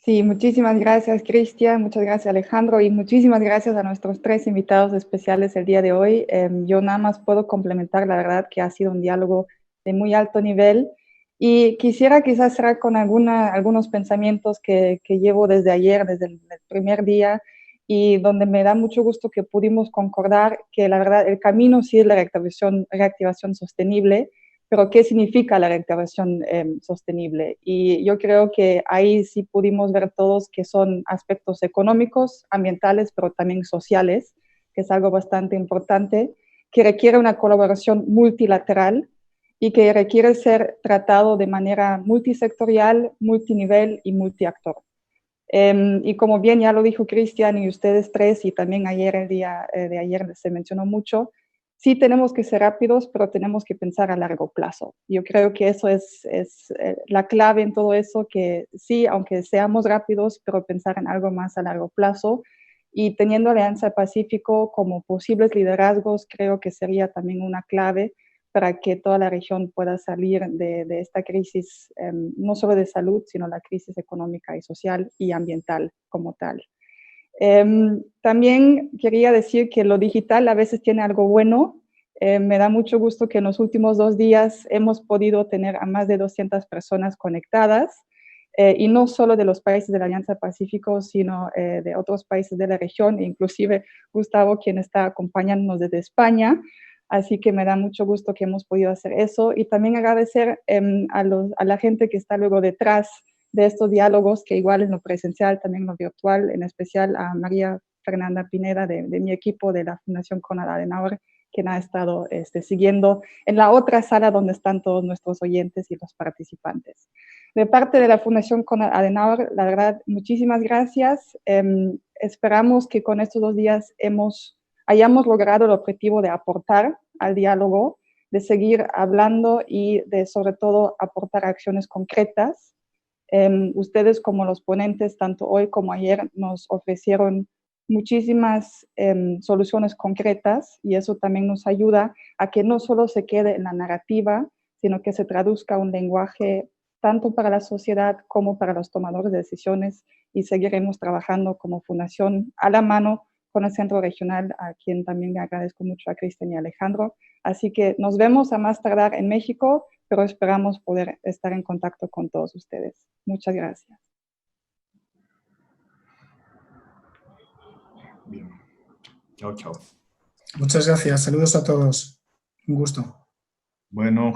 Sí, muchísimas gracias, Cristian, muchas gracias, Alejandro, y muchísimas gracias a nuestros 3 invitados especiales el día de hoy. Yo nada más puedo complementar, la verdad, que ha sido un diálogo de muy alto nivel, y quisiera quizás cerrar con algunos pensamientos que llevo desde ayer, desde el primer día, y donde me da mucho gusto que pudimos concordar que la verdad el camino sí es la reactivación sostenible, pero ¿qué significa la reactivación sostenible? Y yo creo que ahí sí pudimos ver todos que son aspectos económicos, ambientales, pero también sociales, que es algo bastante importante, que requiere una colaboración multilateral y que requiere ser tratado de manera multisectorial, multinivel y multiactor. Y como bien ya lo dijo Cristian y ustedes 3, y también ayer, el día de ayer se mencionó mucho, sí tenemos que ser rápidos, pero tenemos que pensar a largo plazo. Yo creo que eso es la clave en todo eso, que sí, aunque seamos rápidos, pero pensar en algo más a largo plazo. Y teniendo Alianza Pacífico como posibles liderazgos, creo que sería también una clave para que toda la región pueda salir de esta crisis, no solo de salud, sino la crisis económica y social y ambiental como tal. También quería decir que lo digital a veces tiene algo bueno. Me da mucho gusto que en los últimos 2 días hemos podido tener a más de 200 personas conectadas, y no solo de los países de la Alianza Pacífico, sino de otros países de la región, inclusive Gustavo, quien está acompañándonos desde España. Así que me da mucho gusto que hemos podido hacer eso, y también agradecer a la gente que está luego detrás de estos diálogos, que igual en lo presencial, también en lo virtual, en especial a María Fernanda Pineda de mi equipo de la Fundación Konrad Adenauer, quien ha estado siguiendo en la otra sala donde están todos nuestros oyentes y los participantes. De parte de la Fundación Konrad Adenauer, la verdad, muchísimas gracias. Esperamos que con estos 2 días hayamos logrado el objetivo de aportar al diálogo, de seguir hablando y de, sobre todo, aportar acciones concretas. Ustedes como los ponentes, tanto hoy como ayer, nos ofrecieron muchísimas soluciones concretas, y eso también nos ayuda a que no solo se quede en la narrativa, sino que se traduzca a un lenguaje tanto para la sociedad como para los tomadores de decisiones, y seguiremos trabajando como fundación a la mano con el Centro Regional, a quien también le agradezco mucho a Cristian y a Alejandro. Así que nos vemos a más tardar en México, pero esperamos poder estar en contacto con todos ustedes. Muchas gracias. Bien. Chao, chao. Muchas gracias. Saludos a todos. Un gusto. Bueno.